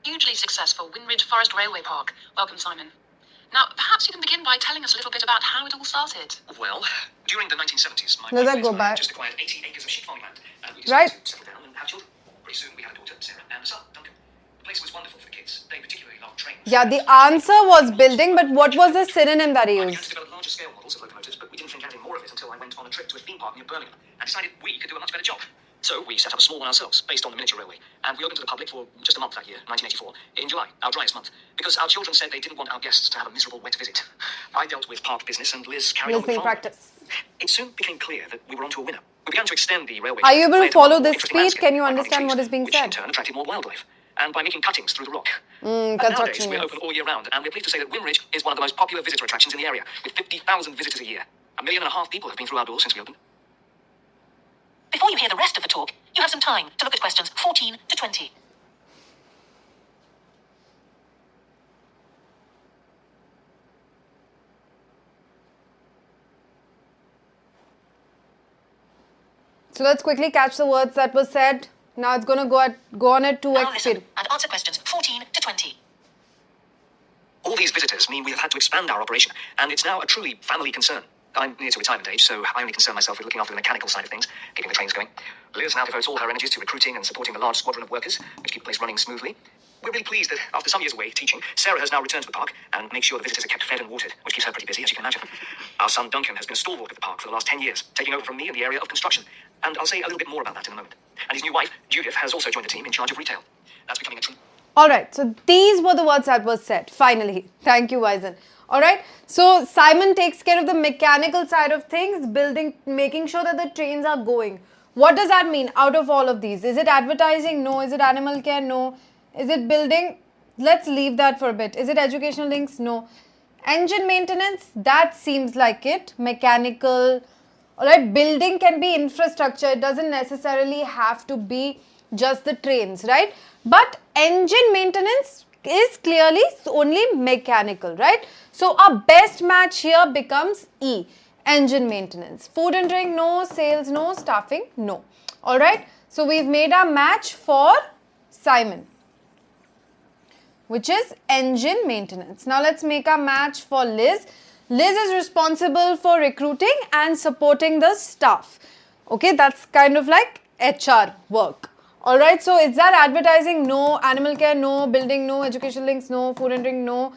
Hugely successful Winridge Forest Railway Park. Welcome, Simon. Now, perhaps you can begin by telling us a little bit about how it all started. Well, during the 1970s, my Does wife that go Liz and I back? just acquired 80 acres of sheep farming land, and we Right. decided to settle down and have children. Pretty soon, we had a daughter, Sarah, and a son, Duncan. The place was wonderful for the kids. They particularly loved trains. Yeah, the answer was building, but what was the synonym that he I began to used? develop larger scale models of locomotives, but we didn't think adding more of it until I went on a trip to a theme park near Birmingham and decided we could do a much better job. So we set up a small one ourselves, based on the miniature railway, and we opened to the public for just a month that year, 1984, in July, our driest month, because our children said they didn't want our guests to have a miserable wet visit. I dealt with park business, and Liz carried on with Listening farm. practice. It soon became clear that we were onto a winner. We began to extend the railway. Are you able to layered follow more this interesting speed? landscape Can you by planting understand what trees, is being which in said? turn attracted more wildlife, and by making cuttings through the rock. And nowadays, Construction, we're yes. open all year round, and we're pleased to say that Winridge is one of the most popular visitor attractions in the area, with 50,000 visitors a year. 1.5 million people have been through our doors since we opened. Before you hear the rest of the talk, you have some time to look at questions 14 to 20. So let's quickly catch the words that were said. Now it's going to go on at 2x Now listen speed. and answer questions 14 to 20. All these visitors mean we have had to expand our operation, and it's now a truly family concern. I'm near to retirement age, so I only concern myself with looking after the mechanical side of things, keeping the trains going. Liz now devotes all her energies to recruiting and supporting the large squadron of workers, which keep the place running smoothly. We're really pleased that after some years away teaching, Sarah has now returned to the park and makes sure the visitors are kept fed and watered, which keeps her pretty busy, as you can imagine. Our son Duncan has been a stalwart of the park for the last 10 years, taking over from me in the area of construction. And I'll say a little bit more about that in a moment. And his new wife, Judith, has also joined the team in charge of retail. That's becoming a true... All right, so these were the words that were said, finally. Thank you, Wizen. All right, so Simon takes care of the mechanical side of things, building, making sure that the trains are going. What does that mean out of all of these? Is it advertising? No. Is it animal care? No. Is it building? Let's leave that for a bit. Is it educational links? No. Engine maintenance, that seems like it. Mechanical, alright, building can be infrastructure. It doesn't necessarily have to be just the trains, right? But engine maintenance is clearly only mechanical, right? So our best match here becomes E, engine maintenance. Food and drink, no. Sales, no. Staffing, no. Alright, so we've made our match for Simon, which is engine maintenance. Now let's make a match for Liz. Liz is responsible for recruiting and supporting the staff. Okay, that's kind of like HR work. Alright, so is that advertising? No. Animal care? No. Building? No. Education links? No. Food and drink? No.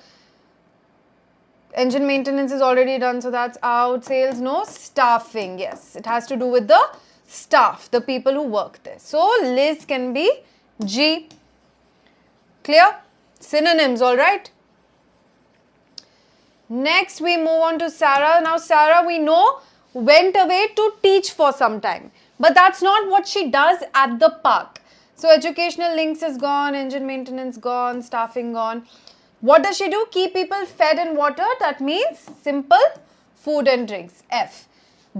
Engine maintenance is already done, so that's out. Sales? No. Staffing? Yes, it has to do with the staff, the people who work there. So Liz can be G. Clear? Synonyms, alright. Next, we move on to Sarah. Now, Sarah, we know, went away to teach for some time. But that's not what she does at the park. So, educational links is gone, engine maintenance gone, staffing gone. What does she do? Keep people fed and watered. That means simple, food and drinks. F.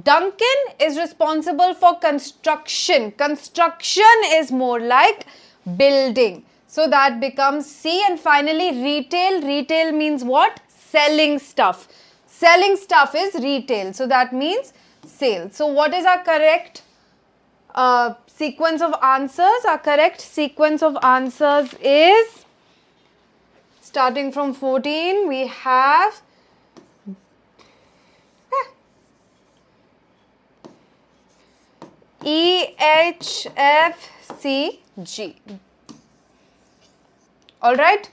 Duncan is responsible for construction. Construction is more like building. So that becomes C. And finally, retail. Retail means what? Selling stuff. Selling stuff is retail. So that means sales. So what is our correct sequence of answers? Our correct sequence of answers is, starting from 14, we have E, H, F, C, G. Alright,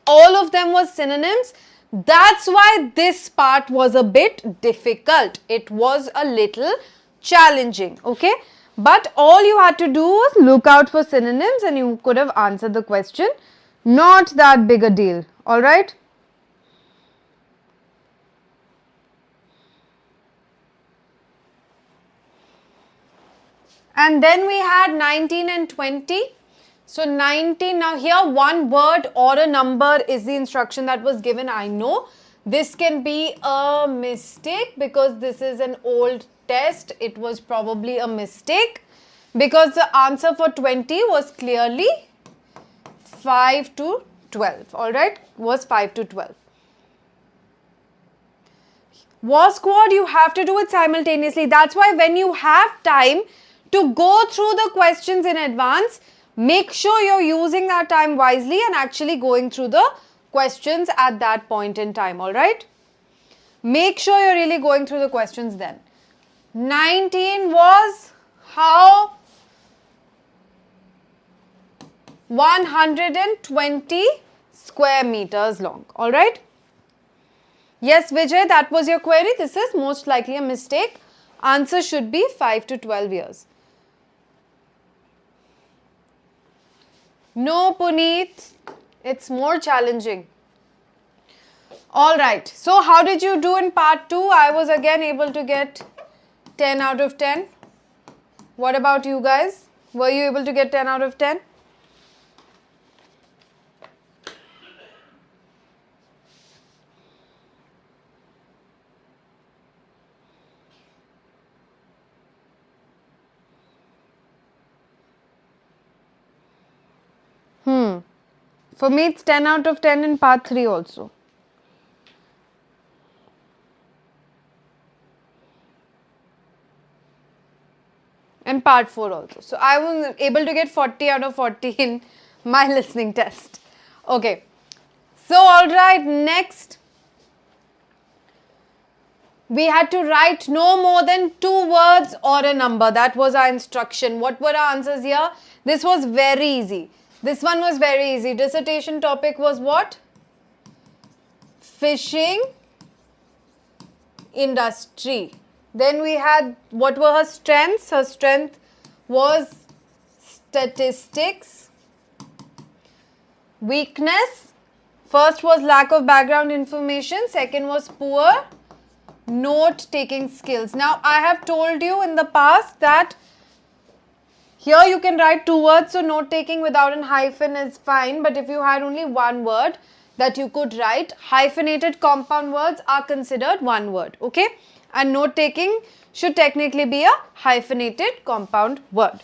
all of them were synonyms. That's why this part was a bit difficult. It was a little challenging, okay? But all you had to do was look out for synonyms and you could have answered the question. Not that big a deal, alright? And then we had 19 and 20. So 19, now here one word or a number is the instruction that was given. I know this can be a mistake because this is an old test. It was probably a mistake because the answer for 20 was clearly 5 to 12. Alright, was 5 to 12. Was squad, you have to do it simultaneously. That's why when you have time to go through the questions in advance, make sure you're using that time wisely and actually going through the questions at that point in time, alright? Make sure you're really going through the questions then. 19 was how? 120 square meters long, alright? Yes, Vijay, that was your query. This is most likely a mistake. Answer should be 5 to 12 years. No, Puneet, it's more challenging. Alright, so how did you do in part 2? I was again able to get 10 out of 10. What about you guys? Were you able to get 10 out of 10? For me, it's 10 out of 10 in part 3 also. And part 4 also. So, I was able to get 40 out of 40 in my listening test. Okay. So, alright, next. We had to write no more than 2 words or a number. That was our instruction. What were our answers here? This was very easy. This one was very easy. Dissertation topic was what? Fishing industry. Then we had, what were her strengths? Her strength was statistics. Weakness. First was lack of background information. Second was poor note taking skills. Now, I have told you in the past that Here you can write 2 words, so note taking without a hyphen is fine. But if you had only 1 word that you could write, hyphenated compound words are considered 1 word. Okay? And note taking should technically be a hyphenated compound word.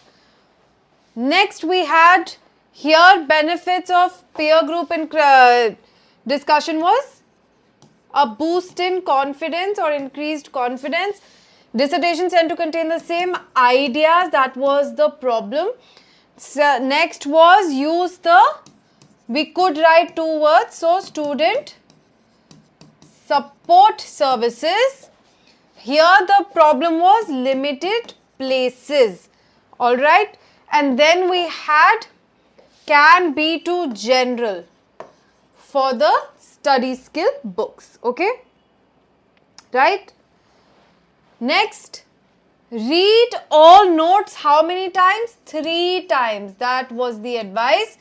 Next we had here benefits of peer group and discussion was a boost in confidence or increased confidence. Dissertations tend to contain the same ideas, that was the problem. So next was use the, we could write 2 words, so student support services. Here the problem was limited places, alright, and then we had can be too general for the study skill books, okay, right. Next, read all notes how many times? 3 times, that was the advice.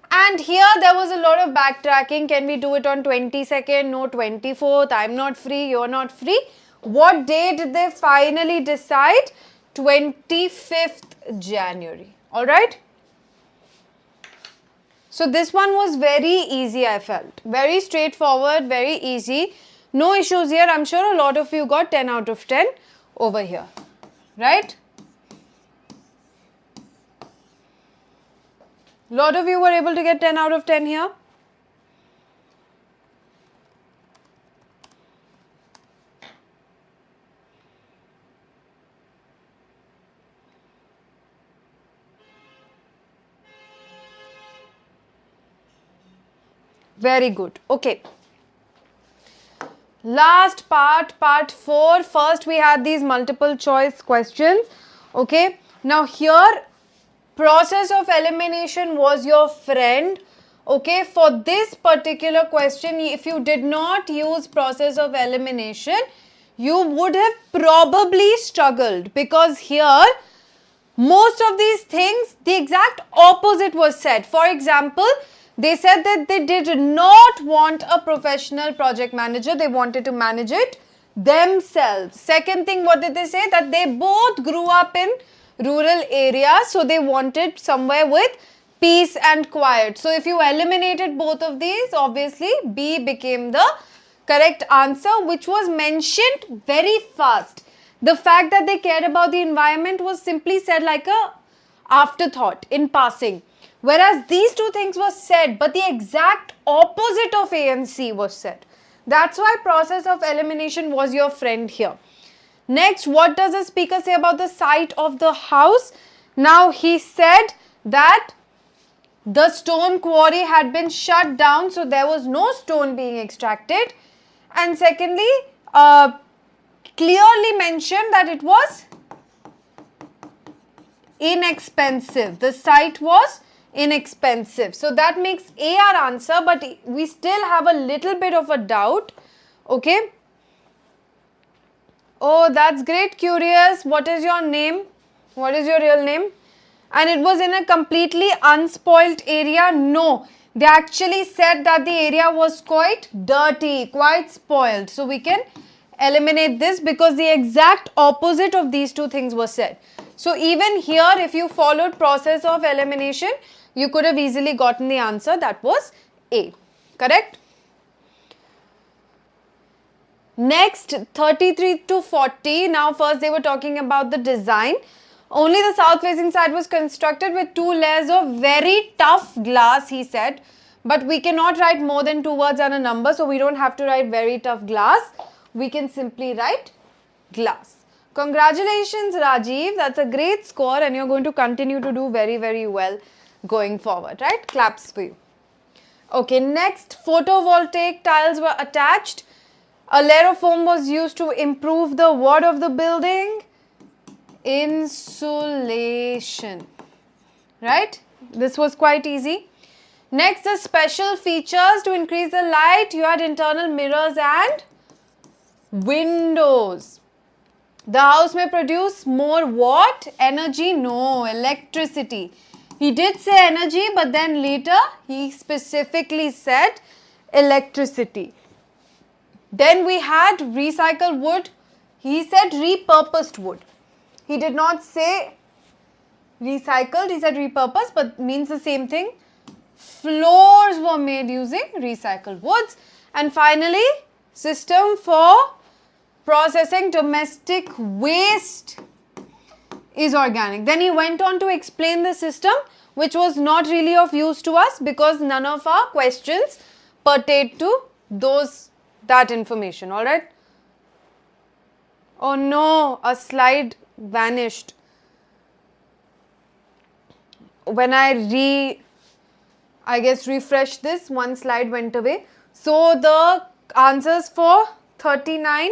And here there was a lot of backtracking. Can we do it on 22nd? No, 24th. I'm not free, you're not free. What day did they finally decide? 25th January. Alright? So this one was very easy, I felt. Very straightforward, very easy. No issues here. I'm sure a lot of you got 10 out of 10 over here. Right? Lot of you were able to get 10 out of 10 here. Very good. Okay. Last part, part 4. First we had these multiple choice questions. Okay. Now here process of elimination was your friend. Okay. For this particular question, if you did not use process of elimination, you would have probably struggled, because here most of these things, the exact opposite was said. For example, they said that they did not want a professional project manager. They wanted to manage it themselves. Second thing, what did they say? That they both grew up in rural areas. So they wanted somewhere with peace and quiet. So if you eliminated both of these, obviously B became the correct answer, which was mentioned very fast. The fact that they cared about the environment was simply said like a afterthought in passing. Whereas these 2 things were said, but the exact opposite of A and C was said. That's why process of elimination was your friend here. Next, what does the speaker say about the site of the house? Now, he said that the stone quarry had been shut down, so there was no stone being extracted. And secondly, clearly mentioned that it was inexpensive. The site was inexpensive. So that makes A our answer, but we still have a little bit of a doubt. Okay. Oh, that's great. Curious. What is your name? What is your real name? And it was in a completely unspoiled area. No, they actually said that the area was quite dirty, quite spoiled. So we can eliminate this because the exact opposite of these 2 things were said. So even here, if you followed process of elimination, you could have easily gotten the answer. That was A. Correct? Next, 33 to 40. Now first they were talking about the design. Only the south facing side was constructed with 2 layers of very tough glass, he said. But we cannot write more than 2 words and a number, so we don't have to write very tough glass. We can simply write glass. Congratulations, Rajiv. That's a great score and you're going to continue to do very, very well going forward, right? Claps for you. Okay, next, photovoltaic tiles were attached. A layer of foam was used to improve the what of the building? Insulation, right? This was quite easy. Next, the special features to increase the light. You had internal mirrors and windows. The house may produce more what? Energy? No, electricity. He did say energy, but then later he specifically said electricity. Then we had recycled wood. He said repurposed wood. He did not say Recycled, he said repurposed, but means the same thing. Floors were made using recycled woods. And finally, system for processing domestic waste is organic. Then he went on to explain the system, which was not really of use to us because none of our questions pertain to that information. All right. Oh no, a slide vanished. When I refreshed this, one slide went away. So the answers for 39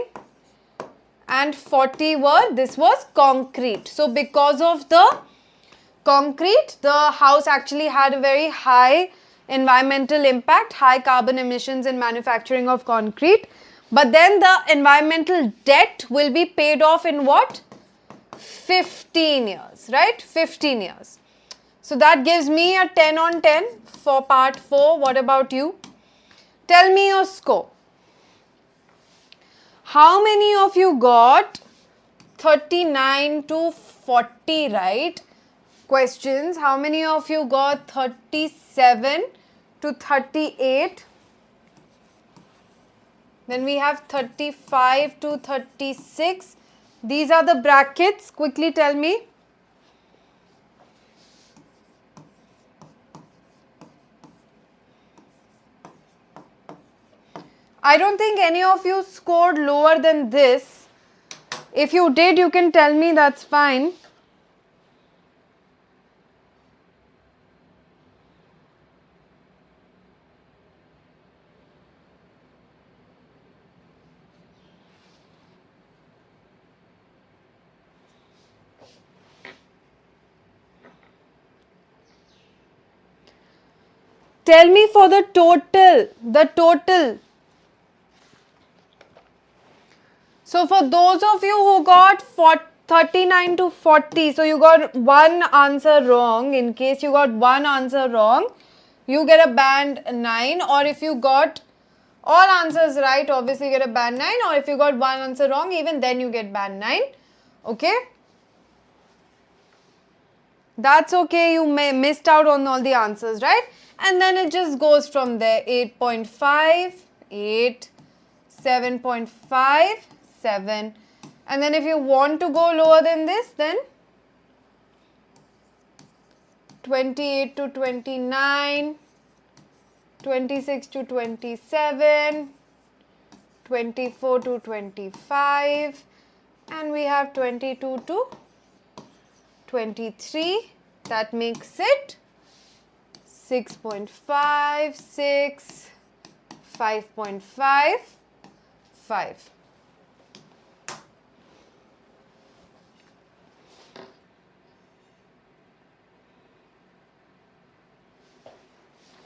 and 40 were, this was concrete. So because of the concrete, the house actually had a very high environmental impact, high carbon emissions in manufacturing of concrete. But then the environmental debt will be paid off in what? 15 years, right? 15 years. So that gives me a 10 on 10 for part 4. What about you? Tell me your score. How many of you got 39 to 40 right? Questions. How many of you got 37 to 38? Then we have 35 to 36. These are the brackets. Quickly tell me. I don't think any of you scored lower than this. If you did, you can tell me, that's fine. Tell me for the total. So for those of you who got 39 to 40, so you got one answer wrong. In case you got one answer wrong, you get a band 9. Or if you got all answers right, obviously you get a band 9. Or if you got one answer wrong, even then you get band 9. Okay? That's okay, you missed out on all the answers, right? And then it just goes from there. 8.5, 8, 7.5, 7. And then if you want to go lower than this, then 28 to 29, 26 to 27, 24 to 25, and we have 22 to 23. That makes it 6.5, 6, 5.5, 5.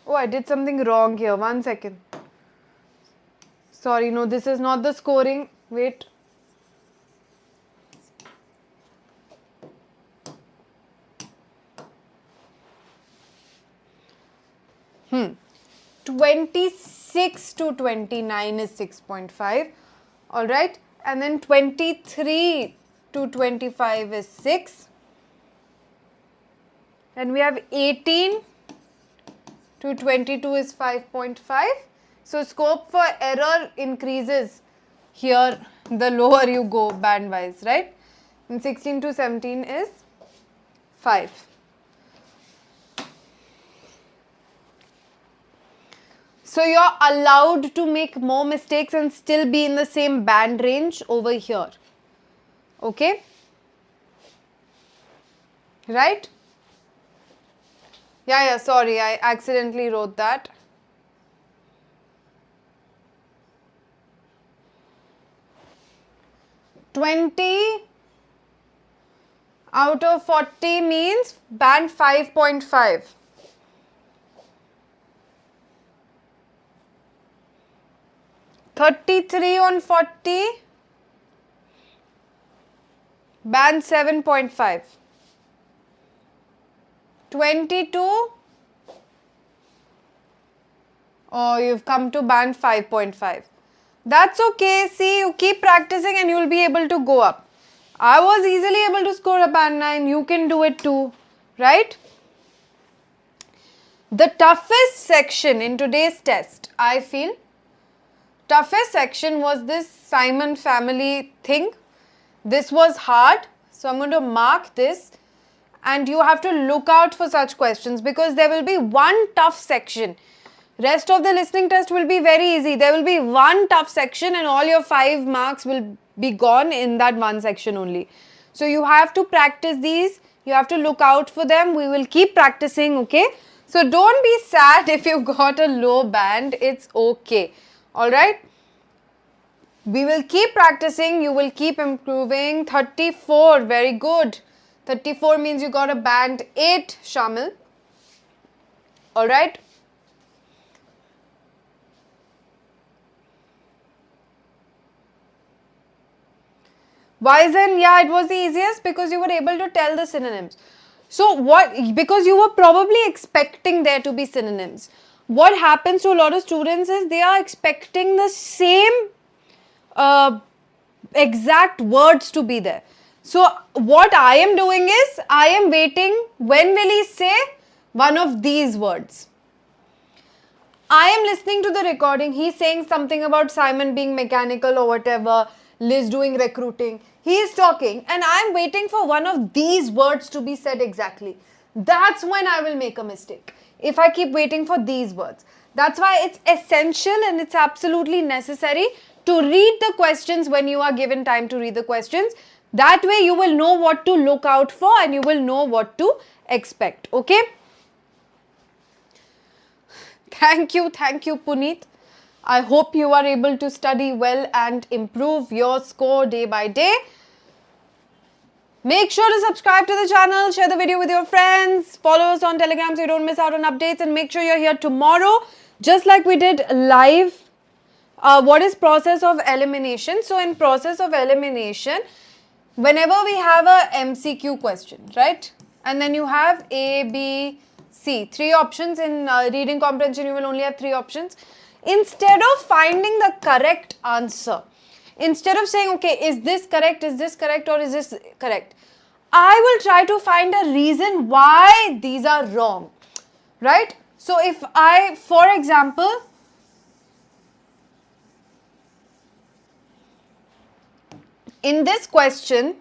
Oh, I did something wrong here. 1 second. Sorry, no, this is not the scoring. Wait. Hmm. 26 to 29 is 6.5. Alright. And then 23 to 25 is 6. And we have 18 to 22 is 5.5. So scope for error increases here the lower you go band wise, right? And 16 to 17 is 5. So you're allowed to make more mistakes and still be in the same band range over here. Okay? Right? Yeah, sorry, I accidentally wrote that. $20 out of 40 means band 5.5. $33 on 40, band 7.5. 22, oh, you've come to band 5.5. That's okay. See, you keep practicing and you'll be able to go up. I was easily able to score a band 9. You can do it too. right? The toughest section in today's test, I feel, toughest section was this Simon family thing. This was hard. So I'm going to mark this, and you have to look out for such questions because there will be one tough section. Rest of the listening test will be very easy. There will be one tough section and all your 5 marks will be gone in that one section only. So you have to practice these. You have to look out for them. We will keep practicing, okay? So don't be sad if you got a low band. It's okay. Alright? We will keep practicing. You will keep improving. 34. Very good. 34 means you got a band 8, Shamil. Alright? Wizen, yeah, it was the easiest because you were able to tell the synonyms. So what, because you were probably expecting there to be synonyms. What happens to a lot of students is they are expecting the same exact words to be there. So what I am doing is, I am waiting, when will he say one of these words? I am listening to the recording, he's saying something about Simon being mechanical or whatever, Liz doing recruiting. He is talking and I am waiting for one of these words to be said exactly. That's when I will make a mistake, if I keep waiting for these words. That's why it's essential and it's absolutely necessary to read the questions when you are given time to read the questions. That way you will know what to look out for and you will know what to expect, okay? Thank you, Puneet. I hope you are able to study well and improve your score day by day. Make sure to subscribe to the channel, share the video with your friends, follow us on Telegram so you don't miss out on updates, and make sure you're here tomorrow, just like we did live. What is process of elimination? So in process of elimination, whenever we have a MCQ question, right? And then you have A, B, C, 3 options. In reading comprehension, you will only have 3 options. Instead of finding the correct answer, instead of saying, okay, is this correct, or is this correct? I will try to find a reason why these are wrong, right? So if I, for example, in this question,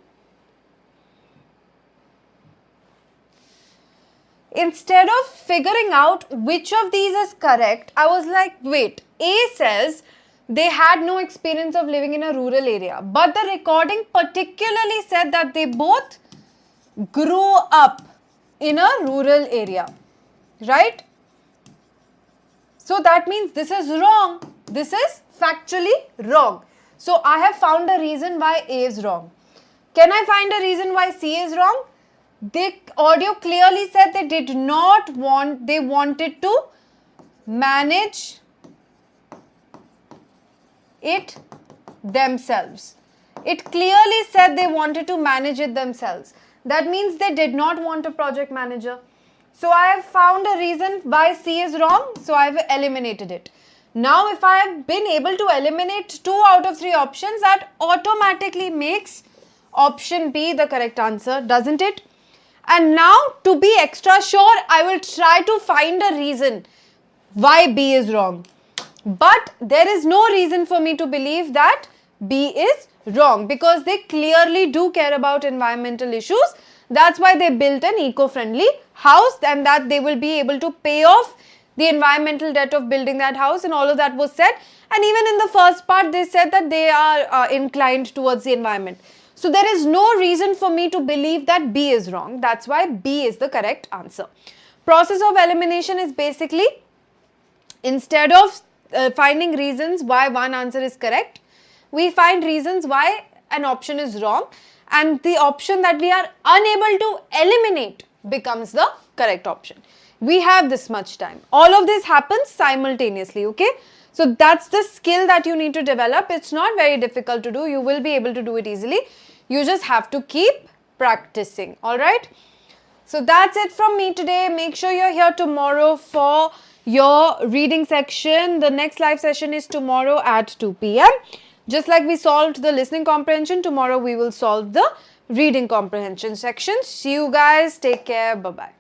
instead of figuring out which of these is correct, I was like, wait, A says they had no experience of living in a rural area, but the recording particularly said that they both grew up in a rural area, right? So that means this is wrong. This is factually wrong. So I have found a reason why A is wrong. Can I find a reason why C is wrong? The audio clearly said they did not want, they wanted to manage it themselves. It clearly said they wanted to manage it themselves. That means they did not want a project manager. So I have found a reason why C is wrong. So I have eliminated it. Now if I have been able to eliminate 2 out of 3 options, that automatically makes option B the correct answer, doesn't it? And now to be extra sure, I will try to find a reason why B is wrong. But there is no reason for me to believe that B is wrong because they clearly do care about environmental issues. That's why they built an eco-friendly house, and that they will be able to pay off the environmental debt of building that house, and all of that was said. And even in the first part, they said that they are inclined towards the environment. So there is no reason for me to believe that B is wrong. That's why B is the correct answer. Process of elimination is basically, instead of finding reasons why one answer is correct, we find reasons why an option is wrong, and the option that we are unable to eliminate becomes the correct option. We have this much time. All of this happens simultaneously, okay? So that's the skill that you need to develop. It's not very difficult to do. You will be able to do it easily. You just have to keep practicing, alright? So that's it from me today. Make sure you're here tomorrow for your reading section. The next live session is tomorrow at 2 p.m. Just like we solved the listening comprehension, tomorrow we will solve the reading comprehension section. See you guys. Take care. Bye-bye.